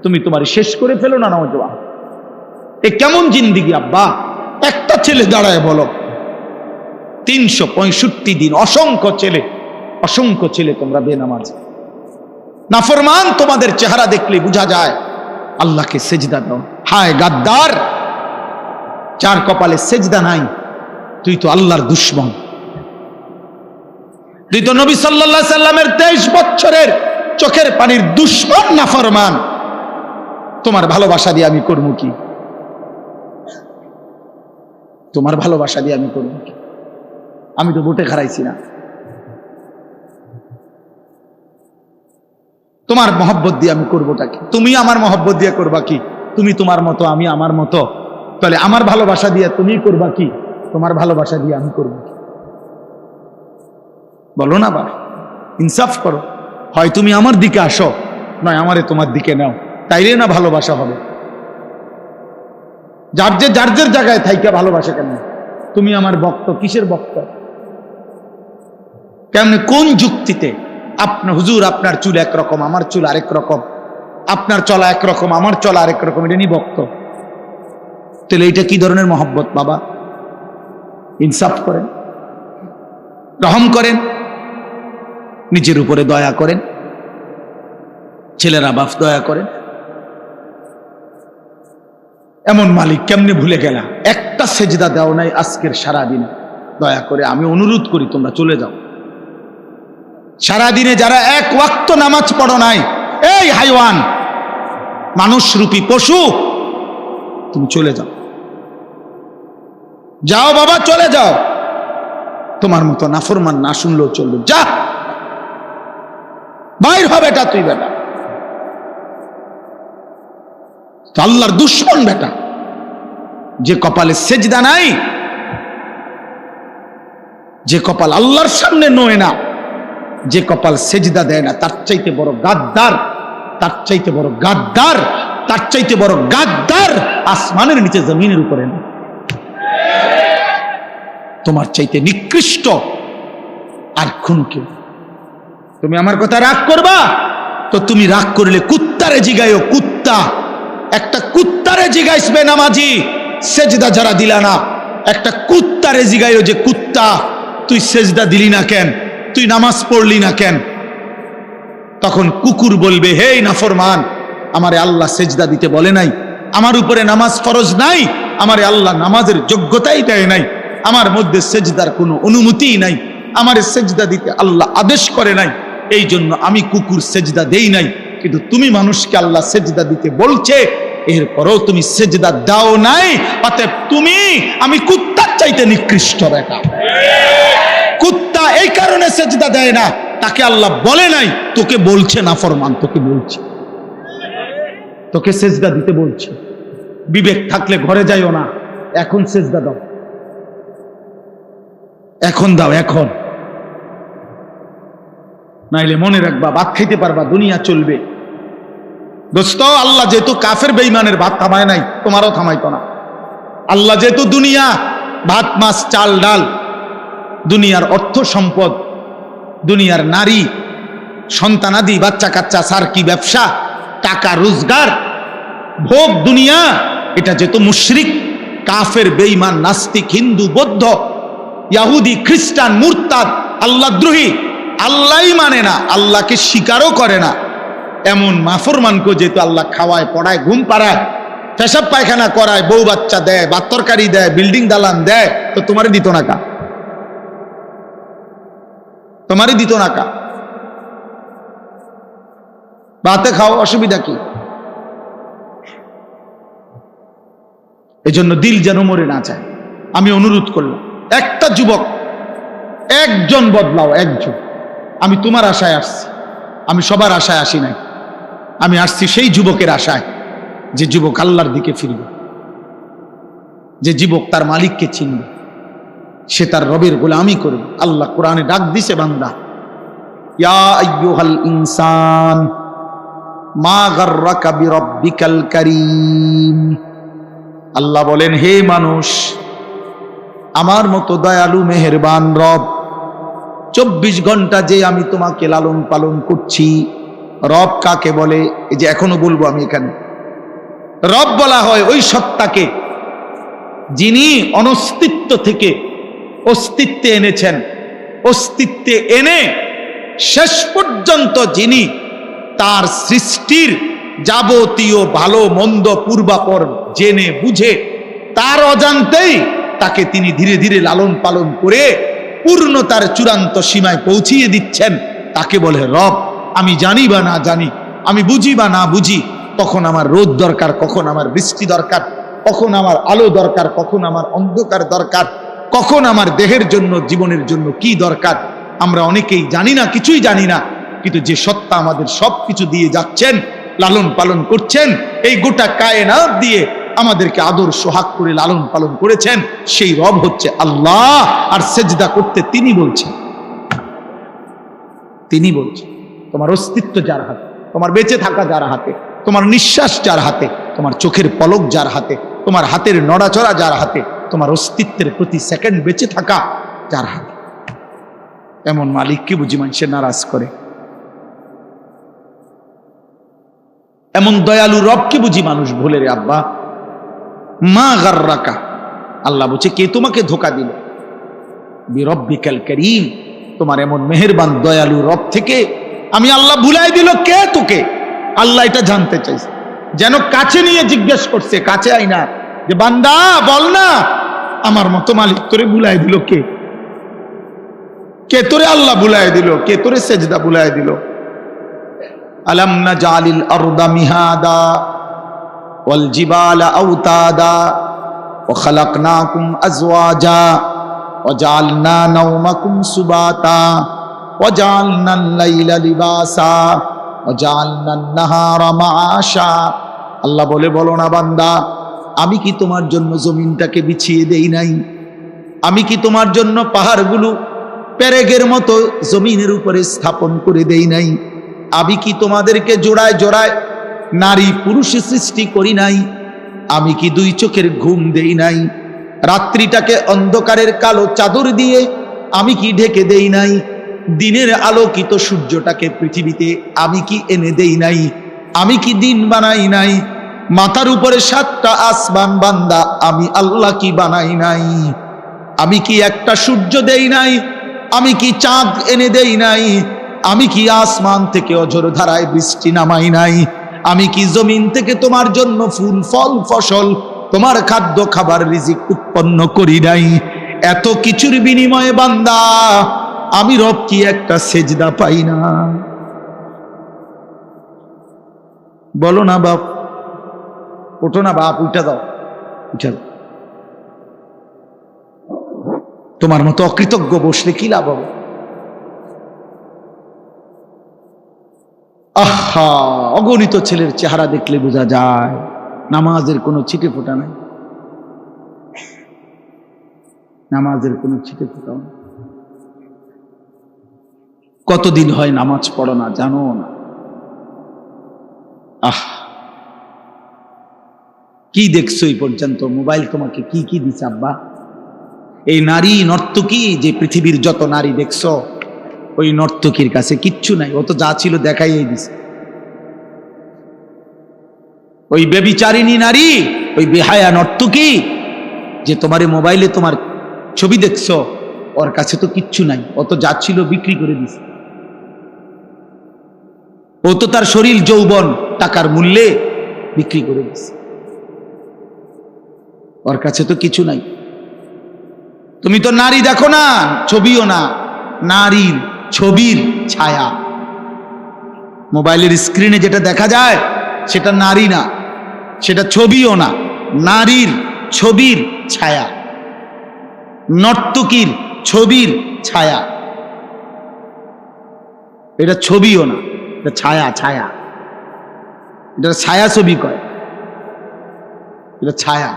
তুমি তোমারে শেষ করে ফেলো না। নওজোয়ান, এ কেমন জিন্দিগি আব্বা? একটা ছেলে দাঁড়ায় বলো, 365 দিন অসংখ্য ছেলে তোমরা বেনামাজ, নাফরমান, তোমাদের চেহারা দেখলে বোঝা যায় আল্লাহকে সেজদা দাও। হায় গাদ্দার, যার কপালে সেজদা নাই, তুই তো আল্লাহর দুশমন। তুই তো নবী সাল্লাল্লাহু আলাইহি সাল্লামের 23 বছরের চোখের পানির দুশমন, নাফরমান। তোমার ভালোবাসা দিয়ে আমি করবো কি? তোমার ভালোবাসা দিয়ে আমি করবো কি? আমি তো ভোটে হারাইছি না। তোমার মহব্বত দিয়ে আমি করবোটা কি? তুমি আমার মহব্বত দিয়ে করবা কি? তুমি তোমার মতো, আমি আমার মতো, তাহলে আমার ভালোবাসা দিয়ে তুমি করবা কি? তোমার ভালোবাসা দিয়ে আমি করবো কি? বলো না বাবা, ইনসাফ করো। হয় তুমি আমার দিকে আসো, নয় আমারে তোমার দিকে নাও, তাইলে না ভালোবাসা হবে। যার যে জায়গায় থাইকা ভালোবাসা কেন? তুমি আমার ভক্ত, কিসের ভক্ত? কেমনে, কোন যুক্তিতে? আপনার হুজুর, আপনার চুল একরকম, আমার চুল আরেক রকম, আপনার চলা একরকম, আমার চলা আরেক রকম, এটা নিয়ে ভক্ত? তাহলে এটা কি ধরনের মহব্বত বাবা? ইনসাফ করেন, রহম করেন, নিজের উপরে দয়া করেন, ছেলেরা বাপ দয়া করেন। এমন মালিক কেমনে ভুলে গেলা? একটা সেজদা দাও নাই আজকের সারাদিন, দয়া করে আমি অনুরোধ করি তোমরা চলে যাও। সারাদিনে যারা এক ওয়াক্ত নামাজ পড়ো নাই, এই হাইওয়ান, মানুষ রূপী পশু, তুমি চলে যাও, যাও বাবা, চলে যাও। তোমার মতো নাফরমান না শুনলেও চলবে, যা বাইর হবে। বেটা তুই বেটা আল্লাহর দুশমন বেটা, যে কপালে সেজদা নাই, যে কপাল আল্লাহর সামনে নয় না, যে কপাল সেজদা দেয় না, তার চাইতে বড় গাদ্দার, তার চাইতে বড় গাদ্দার, তার চাইতে বড় গাদ্দার আসমানের নিচে জমিনের উপরে না। তোমার চাইতে নিকৃষ্ট আর কোন কেউ। তুমি আমার কথা রাগ করবা তো তুমি রাগ করলে কুত্তারে জিগাইও, কুত্তা, একটা কুত্তারে জিগাইসবে নামাজি, সেজদা যারা দিলা না, একটা কুত্তারে জিগাইও যে কুত্তা তুই সেজদা দিলি না কেন, তুই নামাজ পড়লি না কেন? তখন কুকুর বলবে, হে নাফরমান, আমারে আল্লাহ সেজদা দিতে বলে নাই, আমার উপরে নামাজ ফরজ নাই, আমারে আল্লাহ নামাজের যোগ্যতাই দেয় নাই, আমার মধ্যে সেজদার কোনো অনুমতিই নাই, আমারে সেজদা দিতে আল্লাহ আদেশ করে নাই, এই জন্য আমি কুকুর সেজদা দেই নাই। কিন্তু তুমি মানুষকে আল্লাহ সেজদা দিতে বলছে, এরপরও তুমি সেজদা দাও নাই, অতএব তুমি, আমি কুত্তার চাইতে নিকৃষ্ট বেটা। কুত্তা এই কারণে সেজদা দেয় না, তাকে আল্লাহ বলে নাই, তোকে বলছে নাফরমান, তোকে বলছে, তোকে সেজদা দিতে বলছে। বিবেক থাকলে ঘরে যাইও না, এখন সেজদা দাও, এখন দাও, এখন, নাইলে মনে রাখবা ভাত খাইতে পারবা, দুনিয়া চলবে। দোস্ত, আল্লাহ যেহেতু কাফের বেঈমানের ভাত থামায় নাই, তোমারও থামাইতো না। আল্লাহ যেহেতু দুনিয়া, ভাত মাছ চাল ডাল, দুনিয়ার অর্থ সম্পদ, দুনিয়ার নারী সন্তানাদি, বাচ্চা কাচ্চা, সার্কি ব্যবসা, টাকা রোজগার, ভোগ, দুনিয়া, এটা যেহেতু মুশরিক, কাফের, বেঈমান, নাস্তিক, হিন্দু, বৌদ্ধ, ইহুদি, খ্রিস্টান, মুরতাদ, আল্লাহদ্রোহী, আল্লাহই মানে না, আল্লাহকে স্বীকারও করে না, এমন মাফরমানকে যেহেতু আল্লাহ খাওয়ায়, পড়ায়, ঘুম পাড়ায়, পেশাব পায়খানা করায়, বউ বাচ্চা দেয়, ভাত তরকারি দেয়, বিল্ডিং দালান দেয়, তো তোমারই দিত না কা? তোমারই দিত না কা? ভাতে খাও, অসুবিধা কি? এজন্য দিল যেন মরে না যায়। আমি অনুরোধ করলাম, একটা যুবক, একজন বদলাও, একজন। আমি তোমার আশায় আসছি, আমি সবার আশায় আসি নাই। আমি আসছি সেই যুবকের আশায়, যে যুবক আল্লাহর দিকে ফিরবে, যে যুবক তার মালিককে চিনবে, সে তার রবের গোলামি করবে। আল্লাহ কোরআনে ডাক দিছে, বান্দা ইয়া আইয়ুহাল ইনসান মা গাররাকা বিরাব্বিকাল কারীম। আল্লাহ বলেন, হে মানুষ, আমার মতো দয়ালু মেহেরবান রব, 24 ঘন্টা যে আমি তোমাকে লালন পালন করছি। রব কাকে বলে? এই যে এখনো বলবো আমি এখানে, রব বলা হয় ওই সত্তাকে যিনি অনস্তিত্ব থেকে অস্তিত্বে এনেছেন, অস্তিত্বে এনে শেষ পর্যন্ত যিনি তার সৃষ্টির যাবতীয় ভালো মন্দ পূর্বাপর জেনে বুঝে তার অজান্তেই তাকে তিনি ধীরে ধীরে লালন পালন করে পূর্ণতার চূড়ান্ত সীমায় পৌঁছিয়ে দিচ্ছেন, তাকে বলে রব। আমি জানি বা না জানি, আমি বুঝি বা না বুঝি, কখন আমার রোদ দরকার, কখন আমার বৃষ্টি দরকার, কখন আমার আলো দরকার, কখন আমার অন্ধকার দরকার, কখন আমার দেহের জন্য, জীবনের জন্য কি দরকার, আমরা অনেকেই জানি না, কিছুই জানি না। কিন্তু যে সত্তা আমাদের সব কিছু দিয়ে যাচ্ছেন, লালন পালন করছেন, এই গোটা কায়নাত দিয়ে আমাদেরকে আদর সোহাগ করে লালন পালন করেছেন, সেই রব হচ্ছে আল্লাহ। আর সেজদা করতে তিনি বলছেন, তিনি বলছেন। তোমার অস্তিত্ব যার হাতে, তোমার বেঁচে থাকা যার হাতে, তোমার নিঃশ্বাস যার হাতে, তোমার চোখের পলক যার হাতে, তোমার হাতের নড়াচড়া যার হাতে, তোমার অস্তিত্বের প্রতি সেকেন্ড বেঁচে থাকা যার হাতে, এমন মালিককে বুঝি মানুষের নারাজ করে? এমন দয়ালু রবকে বুঝি মানুষ ভুলে রে আব্বা? মা গাররাকা, আল্লাহ বলছে, কে তোমাকে ধোকা দিল? বিরব্বিকাল কারীম, তোমার এমন মেহেরবান দয়ালু রব থেকে আমি আল্লাহ ভুলাই দিল কে তোকে? আল্লাহ এটা জানতে চাইছে, যেন কাছে নিয়ে জিজ্ঞেস করছে, কাছে আই না, যে বান্দা বল না, আমার মতো মালিক তোরে ভুলাই দিল কে? কে তোরে আল্লাহ ভুলাই দিল? কে তোরে সেজদা ভুলাই দিল? আলাম নাজালিল আরদা মিহাদা ওয়াল জিবালা আওতাদা ওয়া খালাকনাকুম আজওয়াজা ওয়া জাআলনা নাওমাকুম সুবাতা ওয়া জাআলনাল লাইলা লিবাসা ওয়া জাআলনান নাহারা মাআশা। আল্লাহ বলে, বলো না বান্দা, আমি কি তোমার জন্য জমিনটাকে বিছিয়ে দেই নাই? আমি কি তোমার জন্য পাহাড়গুলো পেরেকের মতো জমিনের উপরে স্থাপন করে দেই নাই? আমি কি তোমাদেরকে জোড়ায় জোড়ায় নারী পুরুষে সৃষ্টি করি নাই? আমি কি দুই চোখের ঘুম দেই নাই? রাত্রিটাকে অন্ধকারের কালো চাদর দিয়ে আমি কি ঢেকে দেই নাই? দিনের আলোকিত সূর্যটাকে পৃথিবীতে আমি কি এনে দেই নাই? আমি কি দিন বানাই নাই? মাথার উপরে 7টা আসমান বান্দা আমি আল্লাহ কি বানাই নাই? আমি কি একটা সূর্য দেই নাই? আমি কি চাঁদ এনে দেই নাই? আমি কি আসমান থেকে অঝোর ধারায় বৃষ্টি নামাই নাই? আমি কি জমিন থেকে তোমার জন্য ফুল ফল ফসল, তোমার খাদ্য খাবার রিজিক উৎপন্ন করি নাই? এত কিছুর বিনিময়ে বান্দা আমি রব কি একটা সেজদা পাই না? বলো না বাপ, ওঠো না বাপ, উঠে দাও, উঠে দাও। তোমার মতো অকৃতজ্ঞ বসলে কি লাভ হবে? আহা, অগণিত ছেলের চেহারা দেখলে বোঝা যায় নামাজের কোনো ছিটে ফোঁটা নাই, নামাজের কোনো ছিটে ফোঁটা নেই। কতদিন হয় নামাজ পড়ো না, জানো না? আহ, কি দেখছো এই পর্যন্ত? মোবাইল তোমাকে কি কি দিছে আব্বা? এই নারী নর্তকী, যে পৃথিবীর যত নারী দেখছো, ওই নর্তকীর কাছে কিচ্ছু নাই, ও তো যা ছিল দেখাইয়ে দিছে। ওই বেবিচারিণী নারী, ওই বেহায়া নর্তকী যে তোমার মোবাইলে তোমার ছবি দেখছো, ওর কাছে তো কিচ্ছু নাই, ও তো যা ছিল বিক্রি করে দিছে। ও ও তো তার শরীর যৌবন টাকার মূল্যে বিক্রি করে দিয়েছে, ওর কাছে তো কিছু নাই। তুমি তো নারী দেখো না, ছবিও না, নারীর ছবির ছায়া। মোবাইলের স্ক্রিনে যেটা দেখা যায় সেটা নারী না, সেটা ছবিও না, নারীর ছবির ছায়া, নর্তকীর ছবির ছায়া। এটা ছবিও না, এটা ছায়া। ছায়া, এটা ছায়া ছবি কয়, এটা ছায়া।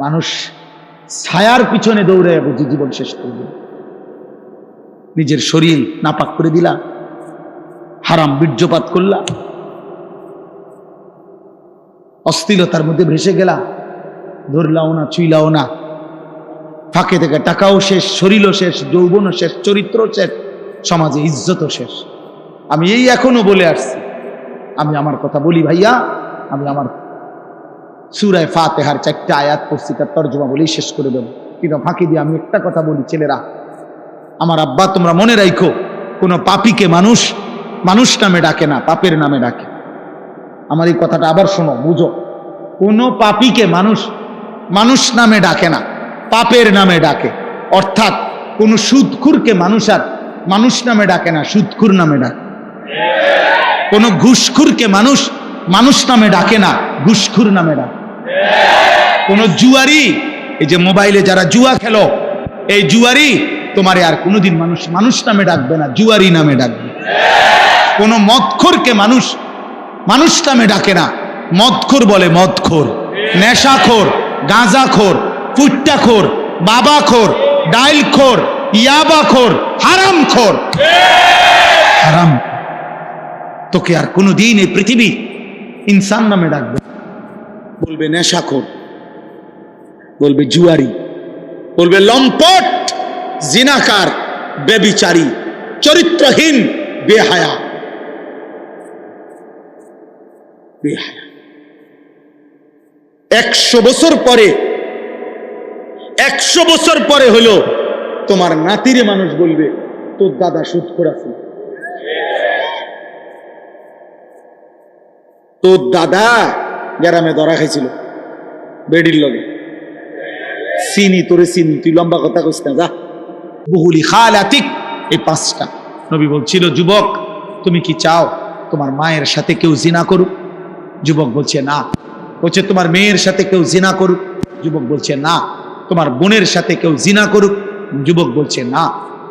মানুষ ছায়ার পিছনে দৌড়ে বুঝি জীবন শেষ করবে। নিজের শরীর নাপাক করে দিলা, হারাম বীর্যপাত করলা, অশ্লীলতার মধ্যে ভেসে গেলা, ধরলাও না, ছুইলাও না, ফাঁকে থেকে টাকাও শেষ, শরীরও শেষ, যৌবনও শেষ, চরিত্র শেষ, সমাজে ইজ্জতও শেষ। আমি এই এখনো বলে আসছি, আমি আমার কথা বলি ভাইয়া, আমি আমার সূরা ফাতিহার 4টা আয়াত পড়ছি, তার তর্জমা বলেই শেষ করে দেব। কিন্তু ফাঁকি দিয়ে আমি একটা কথা বলি, ছেলেরা, আমার আব্বা, তোমরা মনে রাখো, কোন পাপীকে মানুষ মানুষ নামে ডাকে না, পাপের নামে ডাকে। আমার এই কথাটা আবার শোনো, বুঝো। কোন পাপীকে মানুষ মানুষ নামে ডাকে না, পাপের নামে ডাকে। অর্থাৎ কোন সুদখুরকে মানুষ আর মানুষ নামে ডাকে না, সুদখুর নামে ডাকে। কোন ঘুষখুরকে মানুষ মানুষ নামে ডাকে না, ঘুষখুর নামে ডাকে। কোন জুয়ারি, এই যে মোবাইলে যারা জুয়া খেলো, এই জুয়ারি তোমারে আর কোনোদিন মানুষ মানুষ নামে ডাকবে না, জুয়ারি নামে ডাকবে। কোন মদখোরকে মানুষ মানুষ নামে ডাকে না, মদখোর বলে মদখোর, নেশাখোর, গাঁজাখোর, ফুট্টাখোর, বাবাখোর, ডাইলখোর, ইয়াবাখোর, হারামখোর। হারাম তোকে আর কোনোদিন এই পৃথিবী ইনসান নামে ডাকবে, বলবে নেশাখোর, বলবে জুয়ারি, বলবে লম্পট, জিনাকার, বেবিচারী, চরিত্রহীন, বেহায়া। বেহায়া 100 বছর পরে, 100 বছর পরে হলো তোমার নাতিরে মানুষ বলবে তোর দাদা সুদখোর আছে, তোর দাদা গ্রামে ধরা খাইছিল বেডির লগে, চিনি তোরে চিনি, তুই লম্বা কথা কইস না, যা। বহুলি খালাতিক, এই 5টা। নবী বলছিল, যুবক তুমি কি চাও তোমার মায়ের সাথে কেউ জিনা করুক? যুবক বলছে না। বলছে তোমার মেয়ের সাথে কেউ জিনা করুক? যুবক বলছে না। তোমার বোনের সাথে কেউ জিনা করুক? যুবক বলছে না।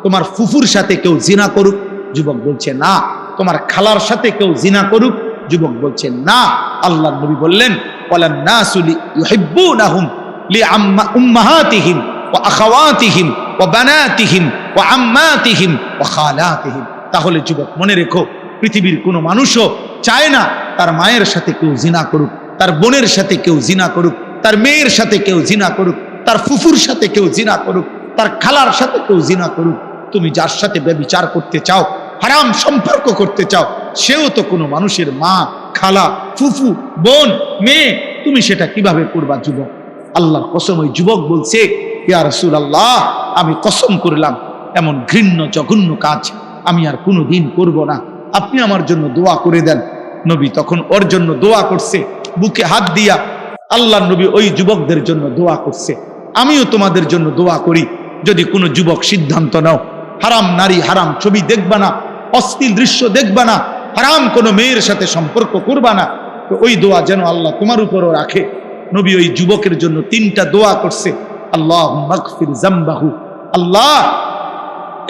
তোমার ফুফুর সাথে কেউ জিনা করুক? যুবক বলছে না। তোমার খালার সাথে কেউ জিনা করুক? যুবক বলছে না। আল্লাহ নবী বললেন, ওয়ালান নাসু ইউহিব্বুনাহুম লিউম্মাহাতিহিম ওয়া আখাওয়াতিহিম ওয়া বানাতিহিম ওয়া আম্মাতিহিম ওয়া খালাতিহিম। তাহলে যুবক মনে রেখো, পৃথিবীর কোনো মানুষও চায় না তার মায়ের সাথে কেউ জিনা করুক, তার বোনের সাথে কেউ জিনা করুক, তার মেয়ের সাথে কেউ জিনা করুক, তার ফুফুর সাথে কেউ জিনা করুক, তার খালার সাথে কেউ জিনা করুক। তুমি যার সাথে ব্যভিচার করতে চাও, হারাম সম্পর্ক করতে চাও, সেও তো কোনো মানুষের মা, খালা, ফুফু, বোন, মেয়ে। তুমি সেটা কিভাবে করবা যুবক? আল্লাহর কসম, ওই যুবক বলছে, ইয়া রাসূলুল্লাহ, আমি কসম করলাম এমন ঘৃণ্য জঘন্য কাজ আমি আর কোনোদিন করব না, আপনি আমার জন্য দোয়া করে দেন। নবী তখন ওর জন্য দোয়া করছে, বুকে হাত দিয়া। আল্লাহর নবী ওই যুবকদের জন্য দোয়া করছে। আমিও তোমাদের জন্য দোয়া করি, যদি কোনো যুবক সিদ্ধান্ত নাও হারাম নারী, হারাম ছবি দেখবা না, অশ্লীল দৃশ্য দেখবা না, হারাম কোনো মেয়ের সাথে সম্পর্ক করবা না, তো ওই দোয়া যেন আল্লাহ তোমার উপরও রাখে। নবী ওই যুবকের জন্য 3টা দোয়া করছে। আল্লাহুম্মা গফির যামবাহু, আল্লাহ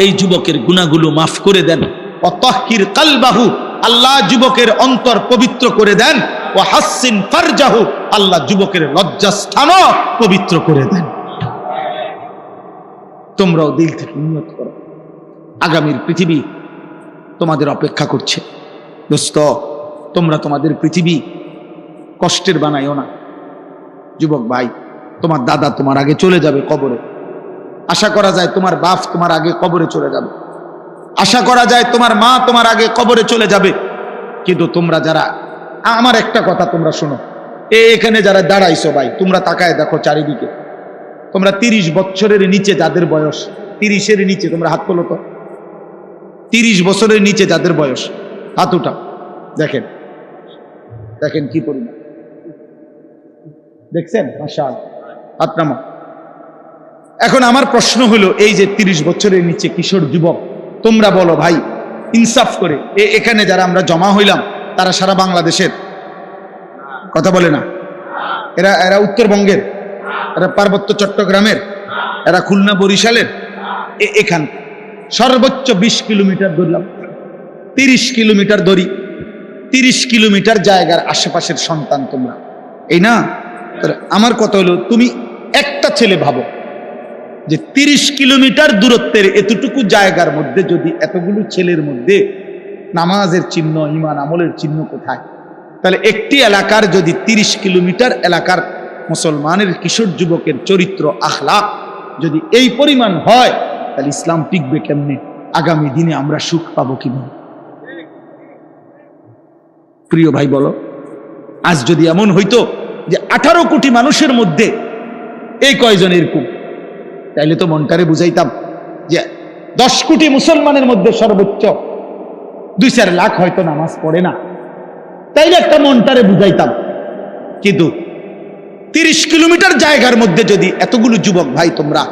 এই যুবকের গুনাহগুলো মাফ করে দেন। ওয়া তাহহির কলবাহু, আল্লাহ যুবকের অন্তর পবিত্র করে দেন। ওয়া হাসসিন ফারজাহু, আল্লাহ যুবকের লজ্জাস্থানও পবিত্র করে দেন। তোমরাও দিল থেকে নিয়ত করো, আগামীর পৃথিবী তোমাদের অপেক্ষা করছে। দোস্ত, তোমরা তোমাদের পৃথিবী কষ্টের বানাইও না। যুবক ভাই, তোমার দাদা তোমার আগে চলে যাবে কবরে। আশা করা যায় তোমার বাপ তোমার আগে কবরে চলে যাবে, আশা করা যায় তোমার মা তোমার আগে কবরে চলে যাবে। কিন্তু তোমরা যারা, আমার একটা কথা তোমরা শোনো, এখানে যারা দাঁড়াইছো ভাই, তোমরা তাকায় দেখো চারিদিকে। তোমরা 30 বছরের নিচে যাদের বয়স, 30-এর নিচে, তোমরা হাত তোলো তো। 30 বছরের নিচে যাদের বয়স, হাত উঠাও। দেখেন দেখেন কি পরিমাণ, দেখছেন? মাশাআল্লাহ, হাত নামাও। এখন আমার প্রশ্ন হলো, এই যে 30 বছরের নিচে কিশোর যুবক, তোমরা বলো ভাই ইনসাফ করে, এখানে যারা আমরা জমা হইলাম তারা সারা বাংলাদেশের? কথা বলে না। এরা এরা উত্তরবঙ্গের, এরা পার্বত্য চট্টগ্রামের, এরা খুলনা বরিশালের, এখান সর্বোচ্চ 20 কিলোমিটার ধরলাম, 30 কিলোমিটার ধরি, 30 কিলোমিটার জায়গার আশেপাশের সন্তান তোমরা, এই না? আমার কথা হলো, তুমি একটা ছেলে ভাবো যে 30 কিলোমিটার দূরত্বের এতটুকু জায়গার মধ্যে যদি এতগুলো ছেলের মধ্যে নামাজের চিহ্ন, ঈমান আমলের চিহ্ন কোথায়? তাহলে একটি এলাকার যদি 30 কিলোমিটার এলাকার মুসলমানের কিশোর যুবকের চরিত্র আখলাক যদি এই পরিমাণ হয়, তাহলে ইসলাম টিকবে কেমনে? আগামী দিনে আমরা সুখ পাবো কিভাবে? প্রিয় ভাই বলো, আজ যদি এমন হইতো যে 18 কোটি মানুষের মধ্যে এই কয়জন এরকম, তাইলে তো মনটারে বুঝাইতাম যে 10 কোটি মুসলমানের মধ্যে সর্বোচ্চ 2-4 লাখ হয়তো নামাজ পড়ে না, তাইলে একটা মনটারে বুঝাইতাম। কিন্তু 30 কিলোমিটার জায়গার মধ্যে যদি এতগুলো যুবক ভাই তোমরা,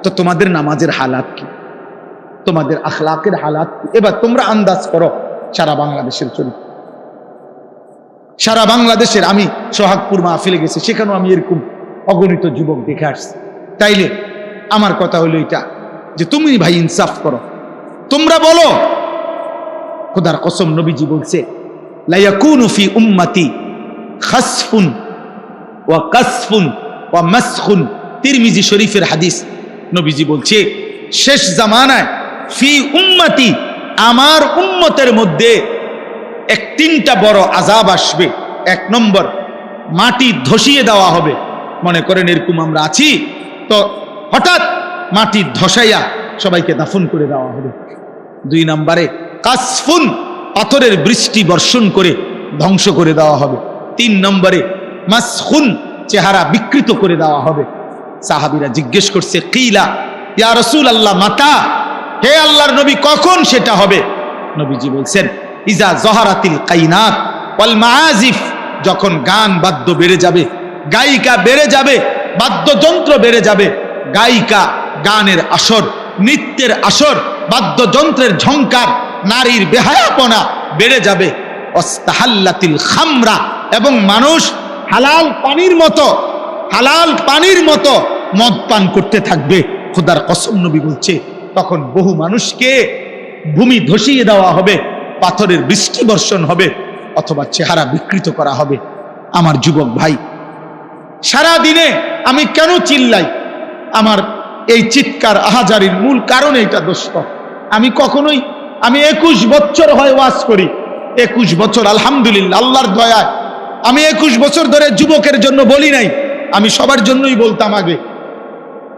তো তোমাদের নামাজের হালাত কি, তোমাদের আখলাকের হালাত কি? এবার তোমরা আন্দাজ করো সারা বাংলাদেশের চরিত্র। সারা বাংলাদেশের, আমি সোহাগপুর মাহফিলে গেছি, সেখানেও আমি এরকম অগণিত যুবক দেখে আসছি। তাইলে আমার কথা হলো এটা যে তুমি ভাই ইনসাফ করো, তোমরা বলো। খোদার কসম, নবীজি বলছে লা ইয়াকুনু ফি উম্মতি খাসফুন ওয়া কাসফুন ওয়া মাসখুন, তিরমিজি শরীফের হাদিস। নবীজি বলছে শেষ জামানায় ফি উম্মতি, আমার উম্মতের মধ্যে 3টা বড় আযাব আসবে। 1 নম্বর, মাটি ধসিয়ে দেওয়া হবে। মনে করেন এরকম আমরা আছি, তো হঠাৎ মাটি ধসাইয়া সবাইকে দাফন করে দেওয়া হবে। 2 নম্বরে কাসফুন, পাথরের বৃষ্টি বর্ষণ করে ধ্বংস করে দেওয়া হবে। 3 নম্বরে মাসখুন, চেহারা বিকৃত করে দেওয়া হবে। সাহাবীরা জিজ্ঞেস করছে, কিলা ইয়া রাসূলুল্লাহ মাতা, হে আল্লাহর নবী কখন সেটা হবে? নবীজি বলছেন ইজা জহারাতিল কাইনাত ওয়াল মাআজিফ, যখন গান বাদ্য বেড়ে যাবে, গায়িকা বেড়ে যাবে, বাদ্যযন্ত্র বেড়ে যাবে, গায়িকা, গানের আসর, নৃত্যের আসর, বাদ্যযন্ত্রের ঝংকার, নারীর বেহায়াপনা বেড়ে যাবে। ওয়াস্তাহাল্লাতিল খামরা, এবং মানুষ হালাল পানির মতো মদ পান করতে থাকবে। খোদার কসম, নবী বলছে তখন বহু মানুষকে ভূমি ধসিয়ে দেওয়া হবে, পাথরের বৃষ্টি বর্ষণ হবে, অথবা চেহারা বিকৃত করা হবে। আমার যুবক ভাই, সারা দিনে আমি কেন চিল্লাই? আমার এই চিৎকার আহাজারির মূল কারণ এটা দোস্ত। আমি 21 বছর হয় ওয়াজ করি, 21 বছর আলহামদুলিল্লাহ, আল্লাহর দয়ায় আমি 21 বছর ধরে যুবকের জন্য বলি নাই, আমি সবার জন্যই বলতাম। আগে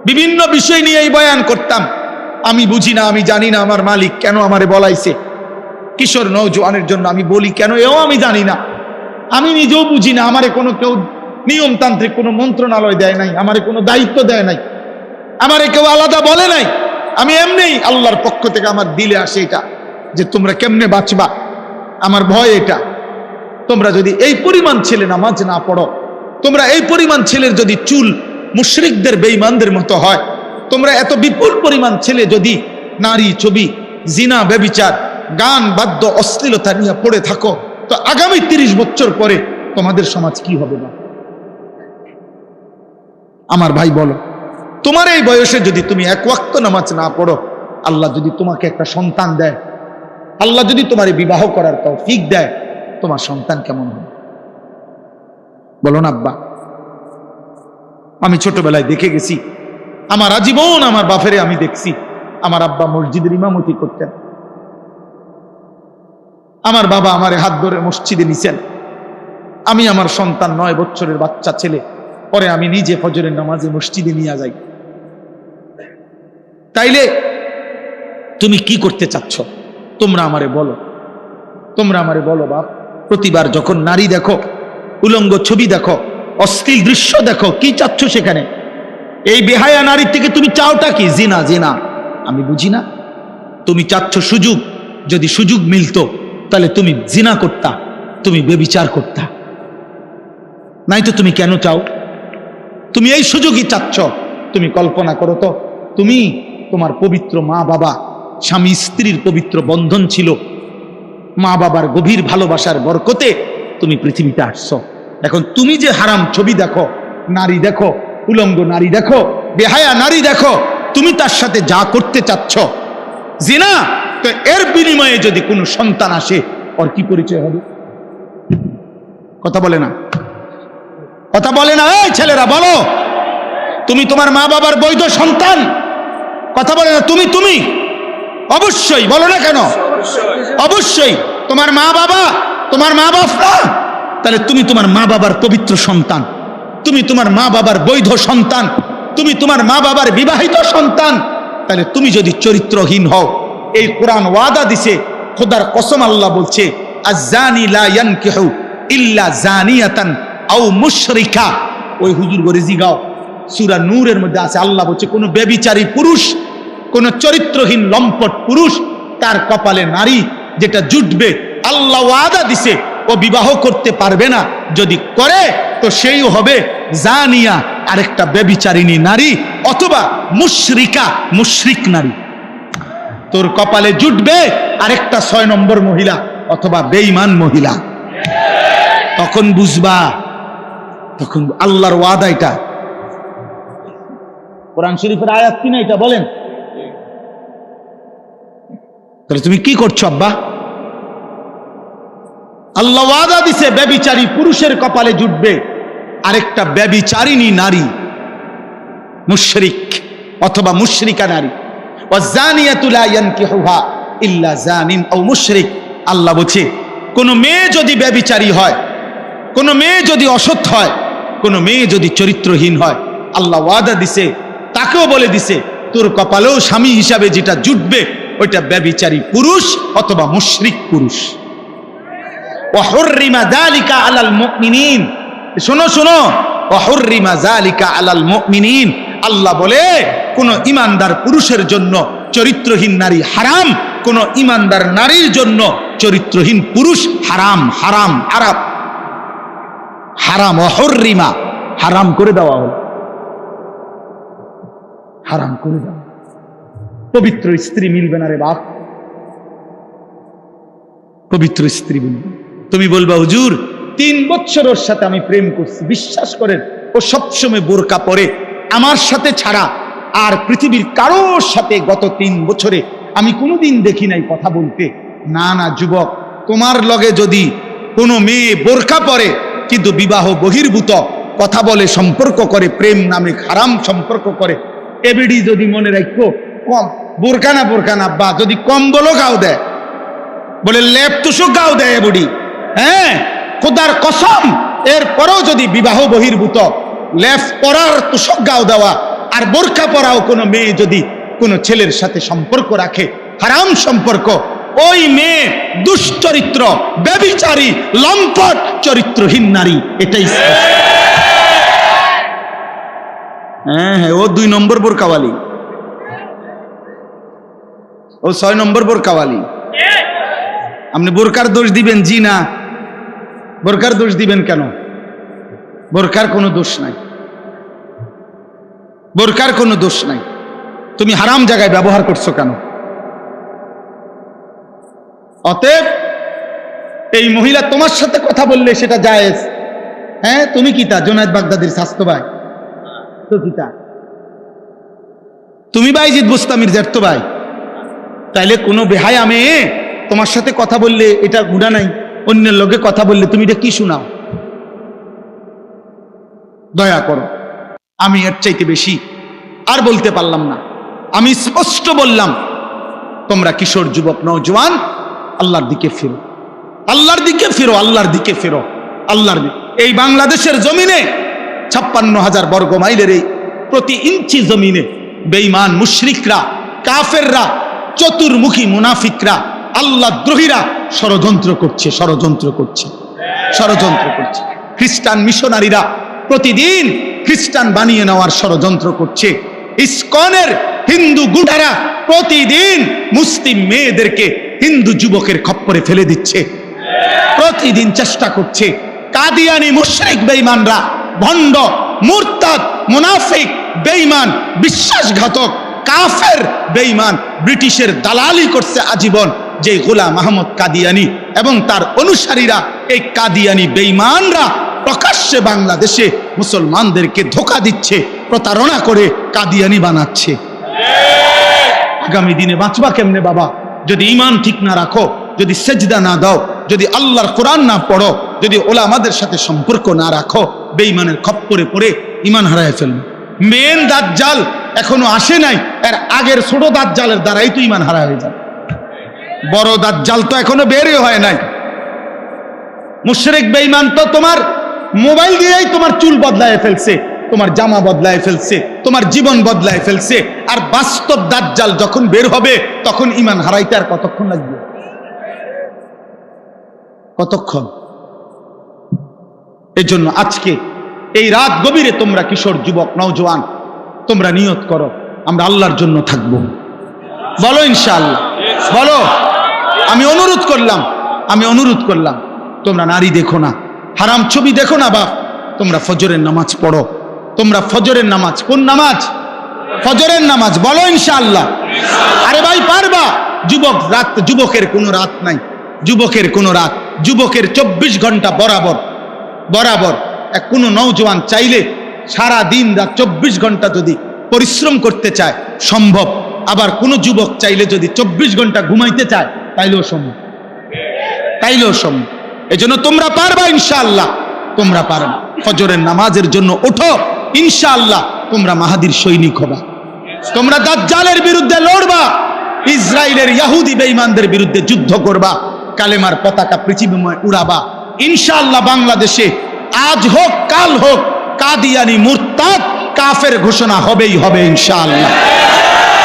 বিভিন্ন বিষয় নিয়েই বয়ান করতাম। আমি বুঝি না, আমি জানি না আমার মালিক কেন আমারে বলাইছে। কিশোর নওজোয়ানের জন্য আমি বলি কেন, এও আমি জানি না, আমি নিজেও বুঝি না। আমারে কোনো কেউ নিয়মতান্ত্রিক কোনো মন্ত্রণালয় দেয় নাই, আমারে কোনো দায়িত্ব দেয় নাই, আমারে কেউ আলাদা বলে নাই। আমি এমনি আল্লাহর পক্ষ থেকে আমার দিলে আসে এটা যে তোমরা কেমনে বাঁচবা, আমার ভয় এটা। তোমরা যদি এই পরিমাণ ছেলে নামাজ না পড়ো, তোমরা এই পরিমাণ ছেলের যদি চুল মুশরিকদের বেঈমানদের মতো হয়, তোমরা এত বিপুল পরিমাণ ছেলে যদি নারী, ছবি, জিনা, ব্যভিচার, গান, বাদ্য, অশ্লীলতা নিয়ে পড়ে থাকো, তো আগামী 30 বছর পরে তোমাদের সমাজ কি হবে না? আমার ভাই বলো, তোমার এই বয়সে যদি তুমি 1 ওয়াক্ত নামাজ না পড়ো, আল্লাহ যদি তোমাকে একটা সন্তান দেয়, আল্লাহ যদি তোমার বিবাহ করার তৌফিক দেয়, তোমার সন্তান কেমন হবে? বলো না আব্বা। আমি ছোটবেলায় দেখে গেছি, আমার আজীবন আমার বাপেরে আমি দেখছি, আমার আব্বা মসজিদের ইমামতি করতেন, আমার বাবা আমারে হাত ধরে মসজিদে নিছেন। আমি আমার সন্তান 9 বছরের বাচ্চা ছেলে, পরে আমি নিজে ফজরের নামাজে মসজিদে নিয়ে যাই। তাইলে তুমি কি করতে চাচ্ছ? তোমরা আমারে বলো, তোমরা আমারে বলো বাপ। প্রতিবার যখন নারী দেখো, উলঙ্গ ছবি দেখো, অশ্লীল দৃশ্য দেখো, কি চাচ্ছ সেখানে? এই বেহায়া নারীর থেকে তুমি চাওটা কি? জিনা। জিনা আমি বুঝি না। তুমি চাচ্ছ সুযোগ, যদি সুযোগ মিলতো তাহলে তুমি জিনা করতা, তুমি বেবিচার করতা। নাই তো তুমি কেন চাও? তুমি এই সুযোগই চাচ্ছ। তুমি কল্পনা করো তো, তুমি তোমার পবিত্র মা বাবা, স্বামী স্ত্রীর পবিত্র বন্ধন ছিল, মা বাবার গভীর ভালোবাসার বরকতে তুমি পৃথিবীতে আসছো। এখন তুমি যে হারাম ছবি দেখো, নারী দেখো, উলঙ্গ নারী দেখো, বেহায়া নারী দেখো, তুমি তার সাথে যা করতে চাচ্ছ জিনা, তো এর বিনিময়ে যদি কোনো সন্তান আসে, ওর কি পরিচয় হবে? কথা বলে না, কথা বলে না। এই ছেলেরা বলো, তুমি তোমার মা বাবার বৈধ সন্তান? কথা বলে না। তুমি অবশ্যই বলো না কেন? অবশ্যই তোমার মা বাবা, তোমার মা বাপ না, তাহলে তুমি তোমার মা বাবার পবিত্র সন্তান, তুমি তোমার মা বাবার বৈধ সন্তান, তুমি তোমার মা বাবার বিবাহিত সন্তান। তাহলে তুমি যদি চরিত্রহীন হও, এই কোরআন ওয়াদা দিছে, খোদার কসম আল্লাহ বলছে, আয-জানি লা ইয়ানকিহু ইল্লা জানিয়াতান আও মুশরিকা। ওই হুজুর গরিজি গাও, সূরা নূরের মধ্যে আছে। আল্লাহ বলছে, কোন ব্যভিচারী পুরুষ, কোন চরিত্রহীন লম্পট পুরুষ, তার কপালে নারী যেটা জুটবে, আল্লাহ ওয়াদা দিছে ও বিবাহ করতে পারবে না। যদি করে তো সেই হবে জানিয়া, আরেকটা ব্যভিচারিণী নারী, অথবা মুশরিকা, মুশরিক নারী। তোর কপালে জুটবে আরেকটা 6 নম্বর মহিলা অথবা বেঈমান মহিলা। তখন বুঝবা, তখন আল্লাহর ওয়াদা। এটা কোরআন শরীফের আয়াত কিনা? এটা বলেন। তাহলে তুমি কি করছো আব্বা? আল্লাহ ওয়াদা দিছে, ব্যভিচারী পুরুষের কপালে জুটবে আরেকটা ব্যভিচারিণী নারী, মুশরিক অথবা মুশরিকা নারী। ওয়াজানিয়াতু লা ইয়ানকিহুহা ইল্লা জানিন আও মুশরিক। আল্লাহ বলছে, কোন মেয়ে যদি ব্যভিচারী হয়, কোন মেয়ে যদি অসৎ হয়, কোন মেয়ে যদি চরিত্রহীন হয়, আল্লাহ ওয়াদা দিছে, তাকেও বলে দিছে, তোর কপালেও স্বামী হিসাবে যেটা জুটবে ওইটা ব্যভিচারী পুরুষ অথবা মুশরিক পুরুষ। ওয়াহুররিমা যালিকা আলাল মুমিনিন। শোনো শোনো, ওয়াহুররিমা যালিকা আলাল মুমিনিন। আল্লাহ বলে, কোন ইমানদার পুরুষের জন্য চরিত্রহীন নারী হারাম, কোন ইমানদার নারীর জন্য চরিত্রহীন পুরুষ হারাম। হারাম হারাম হারাম, ওয়াহুররিমা, হারাম করে দেওয়া হলো, হারাম করে দেওয়া। পবিত্র স্ত্রী মিলবে না রে বাপ, পবিত্র স্ত্রী মিলবে। তুমি বলবা, হুজুর 3 বছর ওর সাথে আমি প্রেম করছি, বিশ্বাস করেন ও সবসময় বোরকা পরে, আমার সাথে ছাড়া আর পৃথিবীর কারোর সাথে গত 3 বছরে আমি কোনোদিন দেখি নাই কথা বলতে। না না যুবক, তোমার লগে যদি কোনো মেয়ে বোরকা পরে কিন্তু বিবাহ বহির্ভূত কথা বলে, সম্পর্ক করে, প্রেম নামে হারাম সম্পর্ক করে, এবিডি যদি মনে রাখো, কম বোরকানা বোরকানা বা যদি কম্বলও গাও দেয়, বলে লেপ তুষক গাও দেয় এবডি, হ্যাঁ খোদার কসম, এরপরেও যদি বিবাহ বহির্ভূত লেপ পরার তুষক গাও দেওয়া আর বোরকা পরাও কোনো মেয়ে যদি কোনো ছেলের সাথে সম্পর্ক রাখে, হারাম সম্পর্ক, ওই মেয়ে দুশ্চরিত্র, ব্যভিচারী, লম্পট, চরিত্রহীন নারী। এটাই হ্যাঁ, ও 2 নম্বর বোরকাওয়ালি, ও 6 নম্বর বোরকাওয়ালি। আপনি বোরকার দোষ দিবেন? জি না, বোরকার দোষ দিবেন কেন? বোরকার কোনো দোষ নাই, বোরকার কোনো দোষ নাই। তুমি হারাম জায়গায় ব্যবহার করছো কেন? অতএব এই মহিলা তোমার সাথে কথা বললে সেটা জায়েজ। হ্যাঁ, তুমি কি তা জুনায়েদ বাগদাদির স্বাস্থ্য ভাই? তো কি তা তুমি বাইজিদ বুস্তামির জ্যাঠতো ভাই? তাইলে কোনো বেহায়া মেয়ে তোমার সাথে কথা বললে এটা গুনাহ নাই, অন্যের লগে কথা বললে তুমি এটা কি শোনাও? দয়া করো, আমি এর চাইতে বেশি আর বলতে পারলাম না। আমি স্পষ্ট বললাম, তোমরা কিশোর যুবক নওজোয়ান, আল্লাহর দিকে ফিরো, আল্লাহর দিকে ফিরো, আল্লাহর দিকে ফিরো, আল্লাহর দিকে। এই বাংলাদেশের জমিনে 56,000 বর্গ মাইলের এই প্রতি ইঞ্চি জমিনে বেঈমান মুশরিকরা, কাফেররা, চতুর্মুখী মুনাফিকরা, আল্লাহ দ্রোহীরা ষড়যন্ত্র করছে, ষড়যন্ত্র করছে, ষড়যন্ত্র করছে। খ্রিস্টান মিশনারিরা প্রতিদিন খ্রিস্টান বানিয়ে নেওয়ার ষড়যন্ত্র করছে। ইসকনের হিন্দু গুন্ডারা প্রতিদিন মুসলিম মেয়েদেরকে হিন্দু যুবকের খপ্পরে ফেলে দিচ্ছে, প্রতিদিন চেষ্টা করছে। কাদিয়ানি মুশরিক বেঈমানরা, ভণ্ড, মুরতাদ, মুনাফিক, বেঈমান, বিশ্বাসঘাতক, কাফের বেঈমান, ব্রিটিশের দালালি করছে আজীবন। যে গোলাম আহমদ কাদিয়ানি এবং তার অনুসারীরা, এই কাদিয়ানি বেঈমানরা প্রকাশ্যে বাংলাদেশে মুসলমানদেরকে ধোঁকা দিচ্ছে, প্রতারণা করে কাদিয়ানি বানাচ্ছে। আগামী দিনে বাঁচবা কেমনে বাবা? যদি ঈমান ঠিক না রাখো, যদি সেজদা না দাও, যদি আল্লাহর কোরআন না পড়ো, যদি ওলামাদের সাথে সম্পর্ক না রাখো, বেঈমানের খপ্পরে পড়ে ঈমান হারায় ফেলবে। মেন দাজ্জাল এখনো আসে নাই, এর আগের ছোট দাজ্জালের দ্বারাই তো ঈমান হারা হয়ে যাবে। বড় দাজ্জাল তো এখনো বেরই হয় নাই। মুশরিক বেঈমান তো তোমার মোবাইল দিয়েই তোমার চুল বদলায় ফেলছে, তোমার জামা বদলায় ফেলছে, তোমার জীবন বদলায় ফেলছে। আর বাস্তব দাজ্জাল যখন বের হবে তখন ঈমান হারাইতে আর কতক্ষণ লাগবে? কতক্ষণ? এই জন্য আজকে এই রাত গভীরে তোমরা কিশোর, যুবক, নওজোয়ান, তোমরা নিয়ত করো আমরা আল্লাহর জন্য থাকবো। বলো ইনশাআল্লাহ, বলো। আমি অনুরোধ করলাম তোমরা নারী দেখো না, হারাম ছবি দেখো না বাপ, তোমরা ফজরের নামাজ পড়ো। তোমরা ফজরের নামাজ, কোন নামাজ? ফজরের নামাজ। বলো ইনশাআল্লাহ। আরে ভাই পারবা? যুবক রাত, যুবকের কোনো রাত নাই, যুবকের কোনো রাত, যুবকের 24 ঘন্টা বরাবর। কোনো নওজোয়ান চাইলে সারা দিন রাত 24 ঘন্টা যদি পরিশ্রম করতে চায় সম্ভব। আবার কোন যুবক চাইলে যদি 24 ঘন্টা ঘুমাইতে চায় তাইলেও সম্ভব। এই জন্য তোমরা পারবা ইনশাআল্লাহ, তোমরা পারবা। ফজরের নামাজের জন্য ওঠো ইনশাআল্লাহ, তোমরা মাহাদির সৈনিক হবা। তোমরা দাজ্জালের বিরুদ্ধে লড়বা, ইসরায়েলের ইহুদি বেঈমানদের বিরুদ্ধে যুদ্ধ করবা, কালেমার পতাকা পৃথিবীময় উড়াবা ইনশাআল্লাহ। বাংলাদেশে আজ হোক কাল হোক কাদিয়ানি, মুরতাদ, কাফের ঘোষণা হবেই হবে ইনশাআল্লাহ।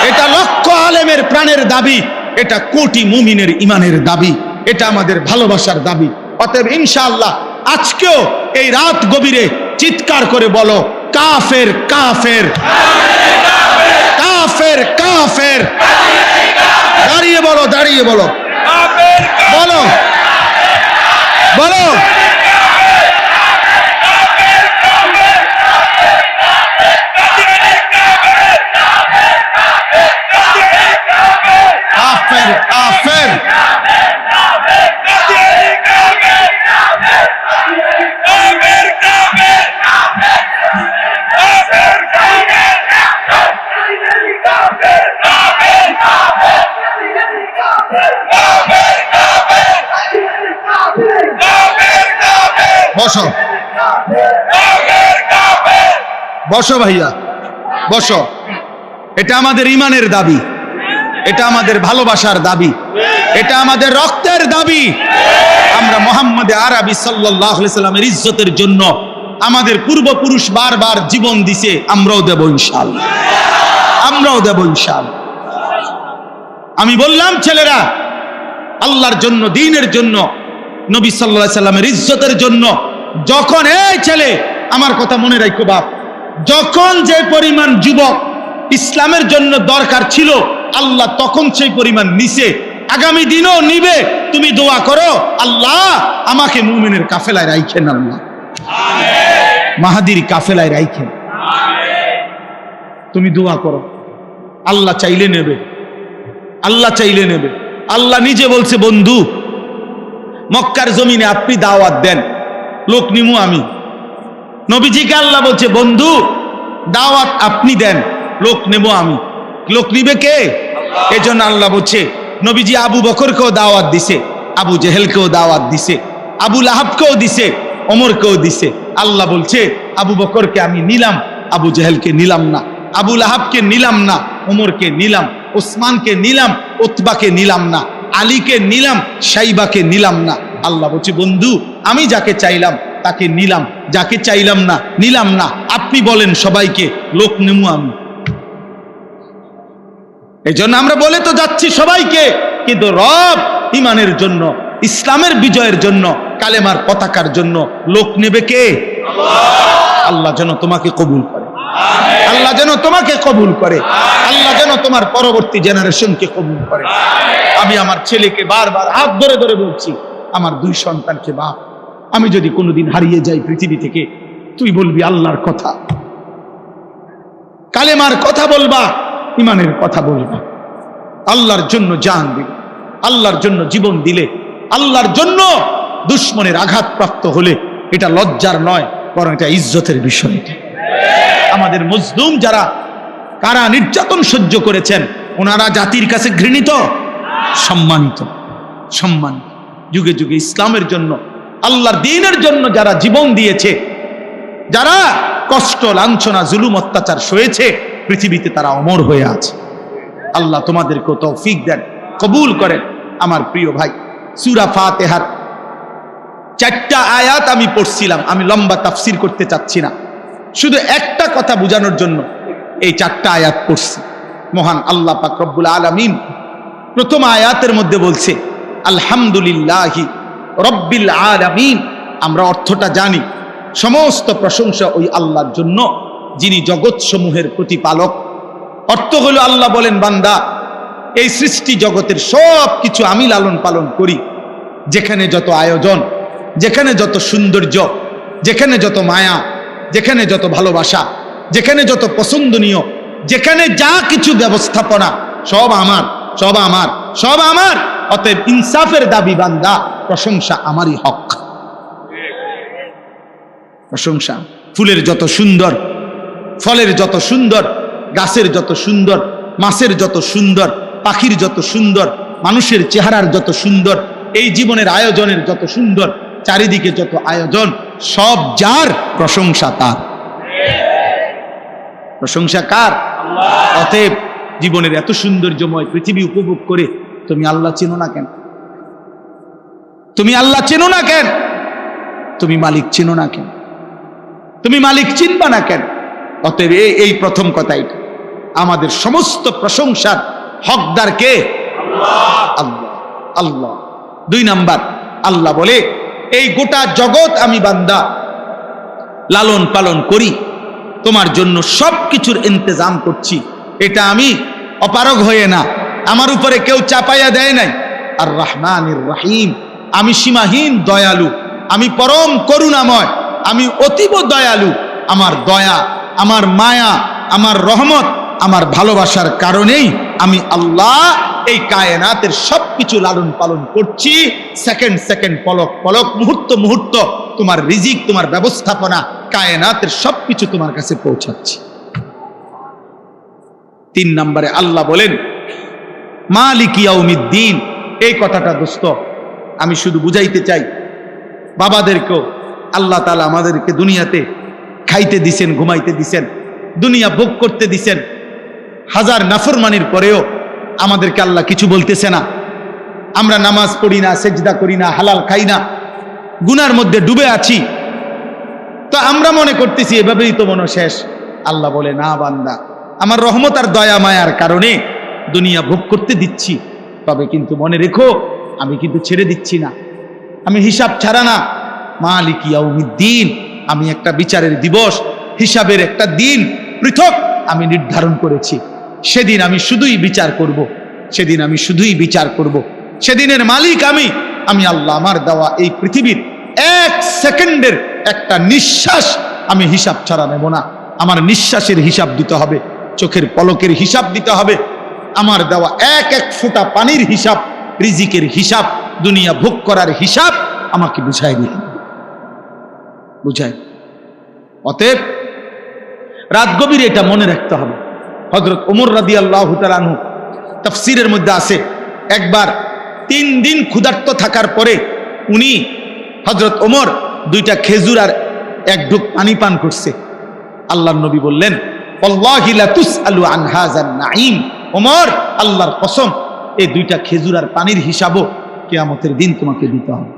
এটা লক্ষ আলেমের প্রাণের দাবি, এটা কোটি মুমিনের ইমানের দাবি, এটা আমাদের ভালোবাসার দাবি। অতএব ইনশাআল্লাহ আজকেও এই রাত গভীরে চিৎকার করে বলো কাফের, কাফের, কাফের, কাফের। দাঁড়িয়ে বলো, দাঁড়িয়ে বলো, বলো, বলো। কাফের, কাফের। বসো, বসো ভাইয়া, বসো। এটা আমাদের ইমানের দাবি, এটা আমাদের ভালোবাসার দাবি, এটা আমাদের রক্তের দাবি। আমরা মুহাম্মদ আরবি সাল্লাল্লাহু আলাইহি সাল্লামের ইজ্জতের জন্য আমাদের পূর্বপুরুষ বারবার জীবন দিছে, আমরাও দেব ইনশাআল্লাহ, আমরাও দেব ইনশাআল্লাহ। আমি বললাম ছেলেরা, আল্লাহর জন্য, দ্বীনের জন্য, নবী সাল্লাল্লাহু আলাইহি সাল্লামের ইজ্জতের জন্য যখন, এই ছেলে আমার কথা মনে রাখো বাপ, যখন যে পরিমাণ যুবক ইসলামের জন্য দরকার ছিল আল্লাহ তখন সেই পরিমাণ নিছে, আগামী দিনও নিবে। তুমি দোয়া করো আল্লাহ আমাকে মুমিনের কাফেলায় রাখেন, আল্লাহ মাহাদির কাফেলায় রাখেন। তুমি দোয়া করো, আল্লাহ চাইলে নেবে, আল্লাহ চাইলে নেবে। আল্লাহ নিজে বলছে বন্ধু মক্কার জমিনে আপনি দাওয়াত দেন, লোক নিমু আমি। নবীজিকে আল্লাহ বলছে বন্ধু দাওয়াত আপনি দেন, লোক নেব আমি। লোক নিবে কে? এজন্য আল্লাহ বলছে নবীজি আবু বকরকেও দাওয়াত দিছে, আবু জেহেলকেও দাওয়াত দিছে, আবু লাহাবকেও দিছে, ওমরকেও দিছে। আল্লাহ বলছে আবু বকরকে আমি নিলাম, আবু জেহেলকে নিলাম না, আবু লাহাবকে নিলাম না, ওমরকে নিলাম, ওসমানকে নিলাম, উতবাকে নিলাম না, আলীকে নিলাম, সাইবাকে নিলাম না। আল্লাহ বলছে বন্ধু আমি যাকে চাইলাম তাকে নিলাম, যাকে চাইলাম না নিলাম না। আপনি বলেন সবাইকে লোক নেমু আমি। এই জন্য আমরা বলে তো যাচ্ছি সবাইকে, কিন্তু রব ইমানের জন্য, ইসলামের বিজয়ের জন্য, কালেমার পতাকার জন্য লোক নেবে কে? আল্লাহ যেন তোমাকে কবুল করে। আল্লাহ যেন তোমাকে কবুল করে, আল্লাহ যেন তোমার পরবর্তী জেনারেশনকে কবুল করে। আমি আমার ছেলেকে বারবার হাত ধরে ধরে বলছি, আমার 2 সন্তানকে বাপ, আমি যদি কোনোদিন হারিয়ে যাই পৃথিবী থেকে, তুই বলবি আল্লাহর কথা, কালেমার কথা বলবা, ইমানের কথা বলবা, আল্লাহর জন্য জান দিবে, আল্লাহর জন্য জীবন দিলে, আল্লাহর জন্য দুশ্মনের আঘাতপ্রাপ্ত হলে এটা লজ্জার নয়, বরং এটা ইজ্জতের বিষয়। আমাদের মজলুম যারা কারা নির্যাতন সহ্য করেছেন, ওনারা জাতির কাছে ঘৃণিত, সম্মানিত, সম্মানিত। যুগে যুগে ইসলামের জন্য, আল্লাহর দ্বীনের জন্য যারা জীবন দিয়েছে, যারা কষ্ট, লাঞ্ছনা, জুলুম, অত্যাচার সয়েছে, পৃথিবীতে তারা অমর হয়ে আছে। আল্লাহ তোমাদেরকে তৌফিক দেন, কবুল করেন। আমার প্রিয় ভাই, সূরা ফাতিহার 4টা আয়াত আমি পড়ছিলাম, আমি লম্বা তাফসীর করতে চাচ্ছি না, শুধু একটা কথা বোঝানোর জন্য এই 4টা আয়াত পড়ছি। মহান আল্লাহ পাক রব্বুল আলামিন প্রথম আয়াতের মধ্যে বলছে আলহামদুলিল্লাহি রব্বিল আলামিন। আমরা অর্থটা জানি, সমস্ত প্রশংসা ওই আল্লাহর জন্য যিনি জগৎসমূহের প্রতিপালক। অর্থ হলো আল্লাহ বলেন, বান্দা, এই সৃষ্টি জগতের সব কিছু আমি লালন পালন করি। যেখানে যত আয়োজন, যেখানে যত সৌন্দর্য, যেখানে যত মায়া, যেখানে যত ভালোবাসা, যেখানে যত পছন্দনীয়, যেখানে যা কিছু ব্যবস্থাপনা, সব আমার, সব আমার, সব আমার। অতএব ইনসাফের দাবি বান্দা, প্রশংসা আমারই হক। প্রশংসা, ফুলের যত সুন্দর, ফলের যত সুন্দর, গাছের যত সুন্দর, মাছের যত সুন্দর, পাখির যত সুন্দর, মানুষের চেহারার যত সুন্দর, এই জীবনের আয়োজনের যত সুন্দর, চারিদিকে যত আয়োজন, সব যার, প্রশংসা তার। প্রশংসা কার? অতএব জীবনের এত সৌন্দর্যময় পৃথিবী উপভোগ করে তুমি আল্লাহ চেনো না কেন? তুমি আল্লাহ চেনো না কেন? তুমি মালিক চেনো না কেন? তুমি মালিক চিনবা না কেন? অতএব এই প্রথম কথা, এটা আমাদের সমস্ত প্রশংসার হকদার কে? আল্লাহ, আল্লাহ। 2 নাম্বার, আল্লাহ বলে এই গোটা জগৎ আমি বান্দা লালন পালন করি, তোমার জন্য সব কিছুর ইন্তজাম করছি। এটা আমি অপারগ হয়ে না, আমার উপরে কেউ চাপাইয়া দেয় নাই। আর রহমানির রহিম, আমি সীমাহীন দয়ালু, আমি পরম করুণাময়, আমি অতীব দয়ালু। আমার দয়া, আমার মায়া, আমার রহমত, আমার ভালোবাসার কারণেই আমি আল্লাহ এই কায়নাতের সবকিছু লালন পালন করছি। সেকেন্ড সেকেন্ড, পলক পলক, মুহূর্ত মুহূর্ত তোমার রিজিক, তোমার ব্যবস্থাপনা, কায়নাতের সবকিছু তোমার কাছে পৌঁছাচ্ছি। 3 নম্বরে আল্লাহ বলেন মালিক ইয়াউমিদ্দিন। এই কথাটা দোস্ত আমি শুধু বুঝাইতে চাই, বাবাদেরকেও আল্লাহ তাআলা আমাদেরকে দুনিয়াতে খাইতে দিছেন, ঘুমাইতে দিছেন, দুনিয়া ভোগ করতে দিছেন। হাজার নাফরমানির পরেও আমাদেরকে আল্লাহ কিছু বলতেছে না। আমরা নামাজ পড়ি না, সেজদা করি না, হালাল খাই না, গুনার মধ্যে ডুবে আছি, তো আমরা মনে করতেছি এভাবেই তো মনে শেষ। আল্লাহ বলে, না বান্দা, আমার রহমত আর দয়া মায়ার কারণে দুনিয়া ভোগ করতে দিচ্ছি, তবে কিন্তু মনে রেখো আমি কিন্তু ছেড়ে দিচ্ছি না, আমি হিসাব ছাড়া না। মালিক ইয়াউমিদ্দিন, আমি একটা বিচারের দিবস, হিসাবের একটা দিন পৃথক আমি নির্ধারণ করেছি। সেদিন আমি শুধুই বিচার করব, সেদিন আমি শুধুই বিচার করব। সেদিনের মালিক আমি আল্লাহ। আমার দেওয়া এই পৃথিবীর 1 সেকেন্ডের একটা নিঃশ্বাস আমি হিসাব ছাড়া নেব না। আমার নিঃশ্বাসের হিসাব দিতে হবে, চোখের পলকের হিসাব দিতে হবে, আমার দেওয়া এক এক ফোঁটা পানির হিসাব, রিজিকের হিসাব, দুনিয়া ভোগ করার হিসাব আমাকে বুঝাই দিন, বুঝাই। অতএব রাত গভীরে এটা মনে রাখতে হবে। হযরত ওমর রাদিয়াল্লাহু তাআলা আনহু তাফসীরের মধ্যে আছে, একবার 3 দিন ক্ষুধার্ত থাকার পরে উনি হযরত ওমর 2টা খেজুর আর 1 ঢোক পানি পান করছে। আল্লাহর নবী বললেন, ওয়াল্লাহি লা তুসআলু আন হাযান নাঈম। ওমর, আল্লাহর কসম, এই 2টা খেজুর আর পানির হিসাবও কিয়ামতের দিন তোমাকে দিতে হবে।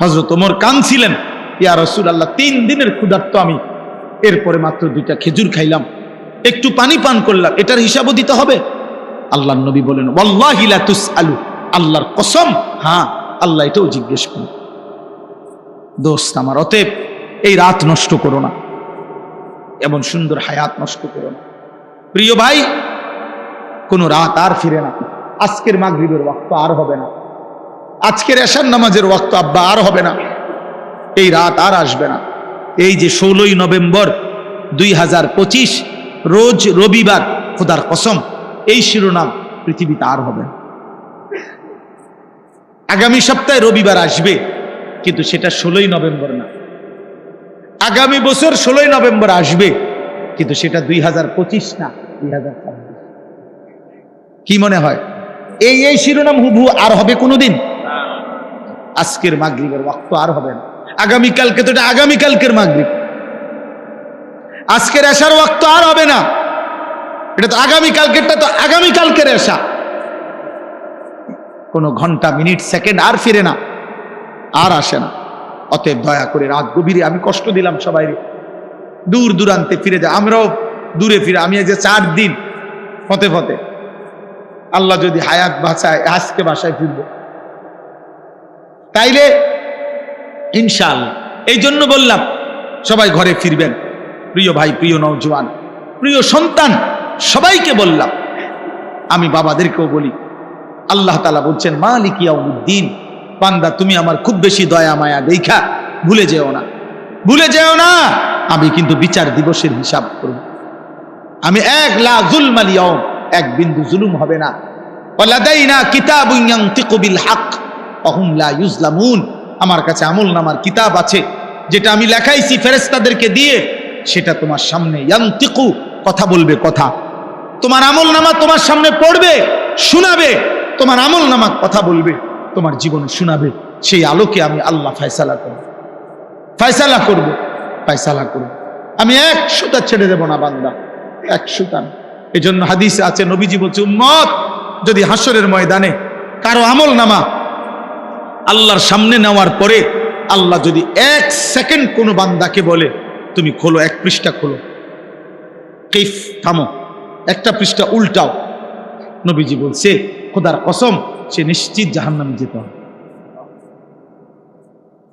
হযরত ওমর কাঁদছিলেন, ইয়া রাসূলুল্লাহ, 3 দিনের ক্ষুধার্ত আমি, এরপরে মাত্র 2টা খেজুর খাইলাম, একটু পানি পান করলাম, এটার হিসাবও দিতে হবে? আল্লাহর নবী বলেন, ওয়াল্লাহি লা তুসআলু, আল্লাহর কসম, হ্যাঁ আল্লাহ এটাও জিজ্ঞেস করেন। দোস্ত আমার, অতএব এই রাত নষ্ট করো না, এমন সুন্দর হায়াত নষ্ট করো না। প্রিয় ভাই, কোন রাত আর ফিরে না। আজকের মাগরিবের ওয়াক্ত আর হবে না, আজকের এশার নামাজের ওয়াক্ত আব্বা আর হবে না, এই রাত আর আসবে না। এই যে 16ই নভেম্বর 2025 রোজ রবিবার, খোদার কসম এই শিরোনাম পৃথিবীতে আর হবে না। আগামী সপ্তাহে রবিবার আসবে, কিন্তু সেটা 16ই নভেম্বর না। আগামী বছর 16ই নভেম্বর আসবে, কিন্তু সেটা 2025 না, 2026। কি মনে হয় এই শিরোনাম হুবহু আর হবে কোনোদিন? আজকের মাগরিবের ওয়াক্ত আর হবে না। আগামীকালকে তো এটা আগামীকালকের মাগরিব, আজকের এশার ওয়াক্ত আর হবে না, এটা তো আগামীকালকেরটা তো আগামীকালকের এশা। কোনো ঘন্টা মিনিট সেকেন্ড আর ফিরে না, আর আসে না। অতএব দয়া করে রাত গভীরে আমি কষ্ট দিলাম সবাই, দূর দূরান্তে ফিরে যায়, আমরাও দূরে ফিরে। আমি এই যে 4 দিন ফতে ফতে, আল্লাহ যদি হায়াত বাঁচায় আজকে বাসায় ফিরবো তাইলে ইনশাআল্লাহ। এই জন্য বললাম সবাই ঘরে ফিরবেন। প্রিয় ভাই, প্রিয় নওজোয়ান, প্রিয় সন্তান, সবাইকে বললাম, আমি বাবাদেরকেও বলি, আল্লাহ তাআলা বলছেন মালিক ইয়াউমিদ্দিন, বান্দা তুমি আমার খুব বেশি দয়া মায়া দেখা ভুলে যেও না, ভুলে যেও না, আমি কিন্তু বিচার দিবসের হিসাব করব। আমি লা যুলমাল ইয়াউম, এক বিন্দু জুলুম হবে না। ওয়ালাদাইনা কিতাবুন ইয়ানতিকু বিল হক ওয়া হুম লা ইউজলামুন, আমার কাছে আমলনামার কিতাব আছে, যেটা আমি লেখাইছি ফেরেশতাদেরকে দিয়ে, সেটা তোমার সামনে ইয়ানতিকু, কথা বলবে, কথা তোমার আমলনামা তোমার সামনে পড়বে, শোনাবে, তোমার আমলনামা কথা বলবে, তোমার জীবনে শোনাবে। সেই আলোকে আমি আল্লাহ ফয়সালা করব, ফয়সালা করব, ফয়সালা করব। আমি 100টা ছেড়ে দেব না বান্দা, 100টা। এই জন্য হাদিসে আছে, নবীজি বলছে, উম্মত যদি হাসরের ময়দানে কারো আমলনামা আল্লাহর সামনে নেওয়ার পরে আল্লাহ যদি 1 সেকেন্ড কোনো বান্দাকে বলে তুমি খোলো, 1 পৃষ্ঠা খোলো, কাইফ, থামো, একটা পৃষ্ঠা উল্টাও, নবীজি বলছে খোদার কসম সে নিশ্চিত জাহান্নামে যেতে হবে।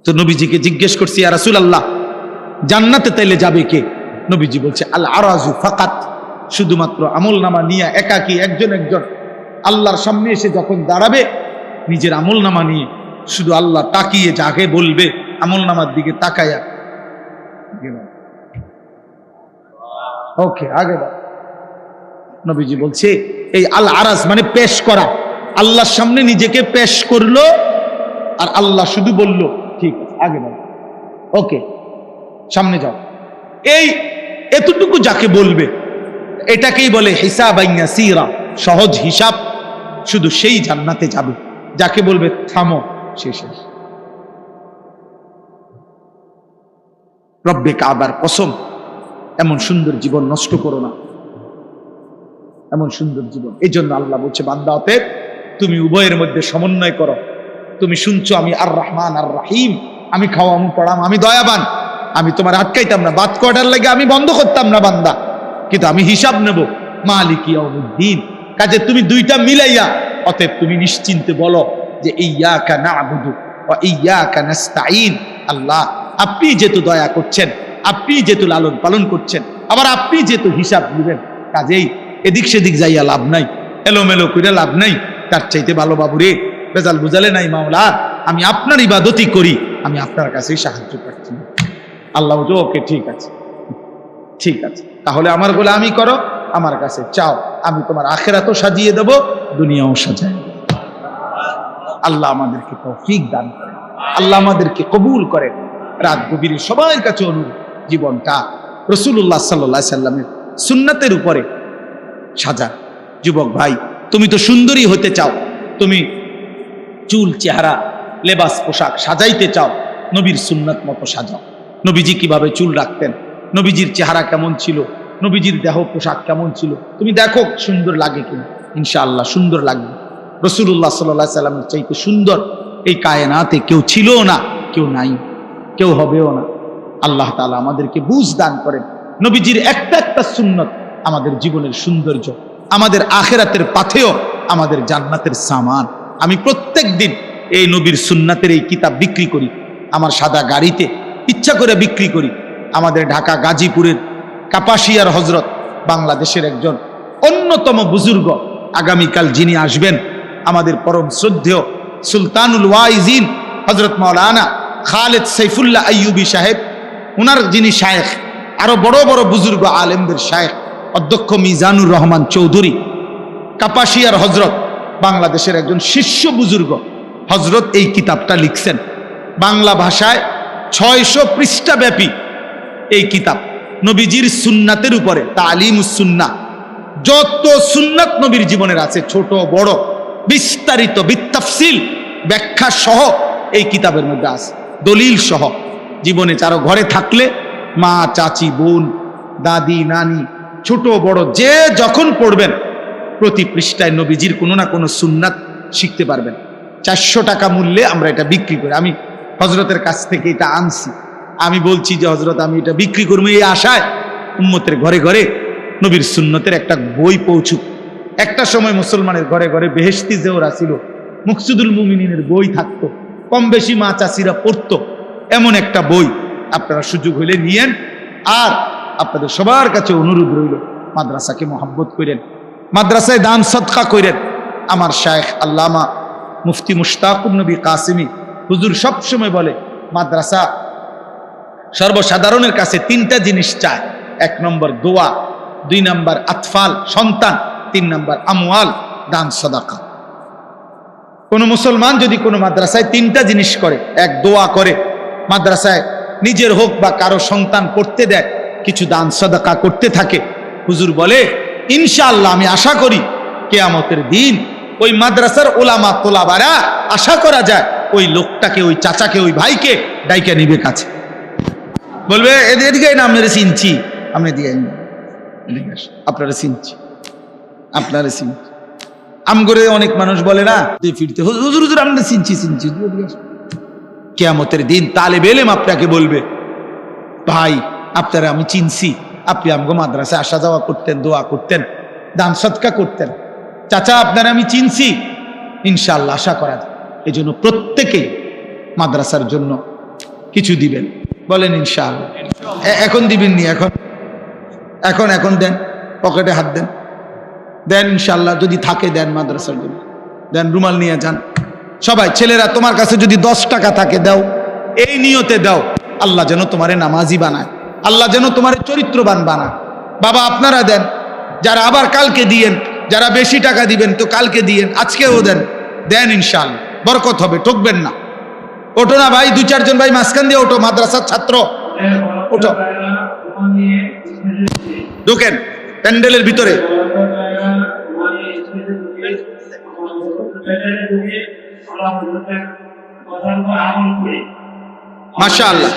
তো নবীজিকে জিজ্ঞেস করছি, ইয়া রাসূলুল্লাহ জান্নাতে তাইলে যাবে কে? নবীজি বলছে আল আরাজু ফাকাত, শুধুমাত্র আমলনামা নিয়ে একাকী একজন একজন আল্লাহর সামনে এসে যখন দাঁড়াবে, নিজের আমলনামা নিয়ে শুধু আল্লাহ তাকিয়ে যাকে বলবে, আমলনামার দিকে তাকায়া ওকে আগে বাড়। নবীজি বলছে এই আল আরাজ মানে পেশ করা, আল্লাহর সামনে নিজেকে পেশ করলো, আর আল্লাহ শুধু বলল ঠিক আছে আগে বাড়, ওকে সামনে যাও। এই এতটুকু যাকে বলবে, এটাকেই বলে হিসাবান ইয়াসীরা, সহজ হিসাব, শুধু সেই জান্নাতে যাবে। যাকে বলবে থামো, শেষ। রব্বে কাবার কসম, এমন সুন্দর জীবন নষ্ট করো না, এমন সুন্দর জীবন। এই জন্য আল্লাহ বলছে বান্দা, অতএব তুমি উভয়ের মধ্যে সমন্বয় করো। তুমি শুনছো আমি আর রহমান আর রাহিম, আমি খাওয়াম পড়াম, আমি দয়াবান, আমি তোমার আটকাইতাম না, বাদ কয়টার লাগে আমি বন্ধ করতাম না বান্দা, কিন্তু আমি হিসাব নেব মালিক ইয়াউমিদ্দিন। কাজে তুমি দুইটা মিলাইয়া, অতএব তুমি নিশ্চিন্তে বলো যে ইয়্যাকা না'বুদু ওয়া ইয়্যাকা নাস্তাঈন। আল্লাহ আপনি যেহেতু দয়া করছেন, আপনি যেহেতু লালন পালন করছেন, আবার আপনি যেহেতু হিসাব নেবেন, কাজেই এদিক সেদিক যাইয়া লাভ নাই, এলোমেলো করে লাভ নাই। তার চাইতে ভালো বাবুরে বেজাল বুঝালে নাই মাওলা, আমি আপনার ইবাদতই করি, আমি আপনার কাছেই সাহায্য পাচ্ছি। আল্লাহ বলছে ওকে ঠিক আছে, ঠিক আছে, তাহলে আমার গোলামি করো, আমার কাছে চাও, আমি তোমার আখিরাতও সাজিয়ে দেব, দুনিয়াও সাজায়। আল্লাহ আমাদেরকে তৌফিক দান করেন, আল্লাহ আমাদেরকে কবুল করেন। রাত গভীরে সবার কাছে অনুরোধ, জীবনটা রাসূলুল্লাহ সাল্লাল্লাহু আলাইহি সাল্লামের সুন্নাতের উপরে সাজা। যুবক ভাই, তুমি তো সুন্দরী হতে চাও, তুমি চুল চেহারা লেবাস পোশাক সাজাইতে চাও, নবীর সুন্নাত মতো সাজাও। নবীজি কিভাবে চুল রাখতেন, নবীজির চেহারা কেমন ছিল, নবীজির দেহ পোশাক কেমন ছিল, তুমি দেখো সুন্দর লাগে কিনা, ইনশাআল্লাহ সুন্দর লাগবে। রাসূলুল্লাহ সাল্লাল্লাহু আলাইহি সাল্লামের চাইতে সুন্দর এই কায়নাতে কেউ ছিল না, কেউ নাই, কেউ হবেও না। আল্লাহ তাআলা আমাদেরকে বুঝ দান করেন। নবীজির একটা একটা সুন্নত আমাদের জীবনের সৌন্দর্য, আমাদের আখিরাতের পাথেয়, আমাদের জান্নাতের সামান। আমি প্রত্যেক দিন এই নবীর সুন্নাতের এই কিতাব বিক্রি করি, আমার সাদা গাড়িতে ইচ্ছা করে বিক্রি করি। আমাদের ঢাকা গাজীপুরের কাপাসিয়ার হজরত বাংলাদেশের একজন অন্যতম বুজুর্গ, আগামীকাল যিনি আসবেন আমাদের পরম শ্রদ্ধেয় সুলতানুল ওয়াইজিন হজরত মাওলানা খালেদ সাইফুল্লাহ আইয়ুবী সাহেব, উনার যিনি শায়েখ, আরো বড় বড় বুজুর্গ আলেমদের শায়েখ অধ্যক্ষ মিজানুর রহমান চৌধুরী, কাপাসিয়ার হজরত বাংলাদেশের একজন শীর্ষ বুজুর্গ হজরত এই কিতাবটা লিখছেন বাংলা ভাষায়। 600 পৃষ্ঠা ব্যাপী এই কিতাব নবীজির সুন্নাতের উপরে, তালিমুস সুন্নাহ, যত সুন্নাত নবীর জীবনের আছে ছোট বড় বিস্তারিত বিতাফসিল ব্যাখ্যা সহ এই কিতাবের মধ্যে আছে, দলিল সহ। জীবনে কারো ঘরে থাকলে মা, চাচি, বোন, দাদি, নানি, ছোট বড় যে যখন পড়বেন প্রতি পৃষ্ঠায় নবীজির কোনো না কোনো সুন্নাত শিখতে পারবেন। 400 টাকা মূল্যে আমরা এটা বিক্রি করি। আমি হজরতের কাছ থেকে এটা আনছি। আমি বলছি যে হজরত আমি এটা বিক্রি করবো এই আশায় উম্মতের ঘরে ঘরে নবীর সুন্নতের একটা বই পৌঁছুক। একটা সময় মুসলমানের ঘরে ঘরে বেহেশতি জেওরা ছিল, মুকসুদুল মুমিনিনের বই থাকতো, কম বেশি মা চাষিরা পড়তো, এমন একটা বই আপনারা সুযোগ হইলে নিয়েন। আর আপনাদের সবার কাছে অনুরোধ রইল মাদ্রাসাকে মহব্বত করেন, মাদ্রাসায় দান সদকা করেন। আমার শায়েখ আল্লামা মুফতি মুশতাকুর নবী কাসিমি হুজুর সবসময় বলে মাদ্রাসা সর্বসাধারণের কাছে 3টা জিনিস চায়। 1 নম্বর দোয়া, 2 নম্বর আতফাল সন্তান, 3 নম্বর আমওয়াল দান সদাকা। কোন মুসলমান যদি কোনো মাদ্রাসায় 3টা জিনিস করে, 1 দোয়া করে, মাদ্রাসায় নিজের হোক বা কারো সন্তান পড়তে দেয়, কিছু দান সদাকা করতে থাকে, হুজুর বলে ইনশাআল্লাহ আমি আশা করি কিয়ামতের দিন ওই মাদ্রাসার ওলামা তোলাবারা আশা করা যায় ওই লোকটাকে, ওই চাচাকে, ওই ভাইকে ডাইকা নিবে কাছে, বলবে এদিকে না আপনারা চিনছি, আপনি দিয়ে আপনারা চিনছি, আপনারা চিনছি। আম করে অনেক মানুষ বলে না ফিরতে, হুজুর হুজুর আমরা চিনছি চিনছি। কিয়ামতের দিন তালেব ইলম আপনাকে বলবে ভাই আপনারা আমি চিনছি, আপনি আমগো মাদ্রাসায় আসা যাওয়া করতেন, দোয়া করতেন, দান সদকা করতেন, চাচা আপনারা আমি চিনছি, ইনশাআল্লাহ আশা করা যায়। এই জন্য প্রত্যেকেই মাদ্রাসার জন্য কিছু দিবেন, বলেন ইনশাআল্লাহ। এখন দিবেন নি, এখন এখন এখন দেন, পকেটে হাত দেন, দেন ইনশাআল্লাহ, যদি থাকে দেন, মাদ্রাসার জন্য দেন, রুমাল নিয়ে যান সবাই। ছেলেরা তোমার কাছে যদি 10 টাকা থাকে দাও, এই নিয়তে দাও আল্লাহ যেন তোমারে নামাজি বানায়, আল্লাহ যেন তোমার চরিত্রবান বানায়। বাবা আপনারা দেন, যারা আবার কালকে দিয়েন, যারা বেশি টাকা দিবেন তো কালকে দিয়েন, আজকেও দেন, দেন ইনশাআল্লাহ বরকত হবে, ঠকবেন না। ওঠো না ভাই, 2-4 জন ভাই মাঝখান দিয়ে ওঠো, মাদ্রাসার ছাত্র ওঠো, ঢুকেন প্যান্ডেলের ভিতরে। মাশাআল্লাহ।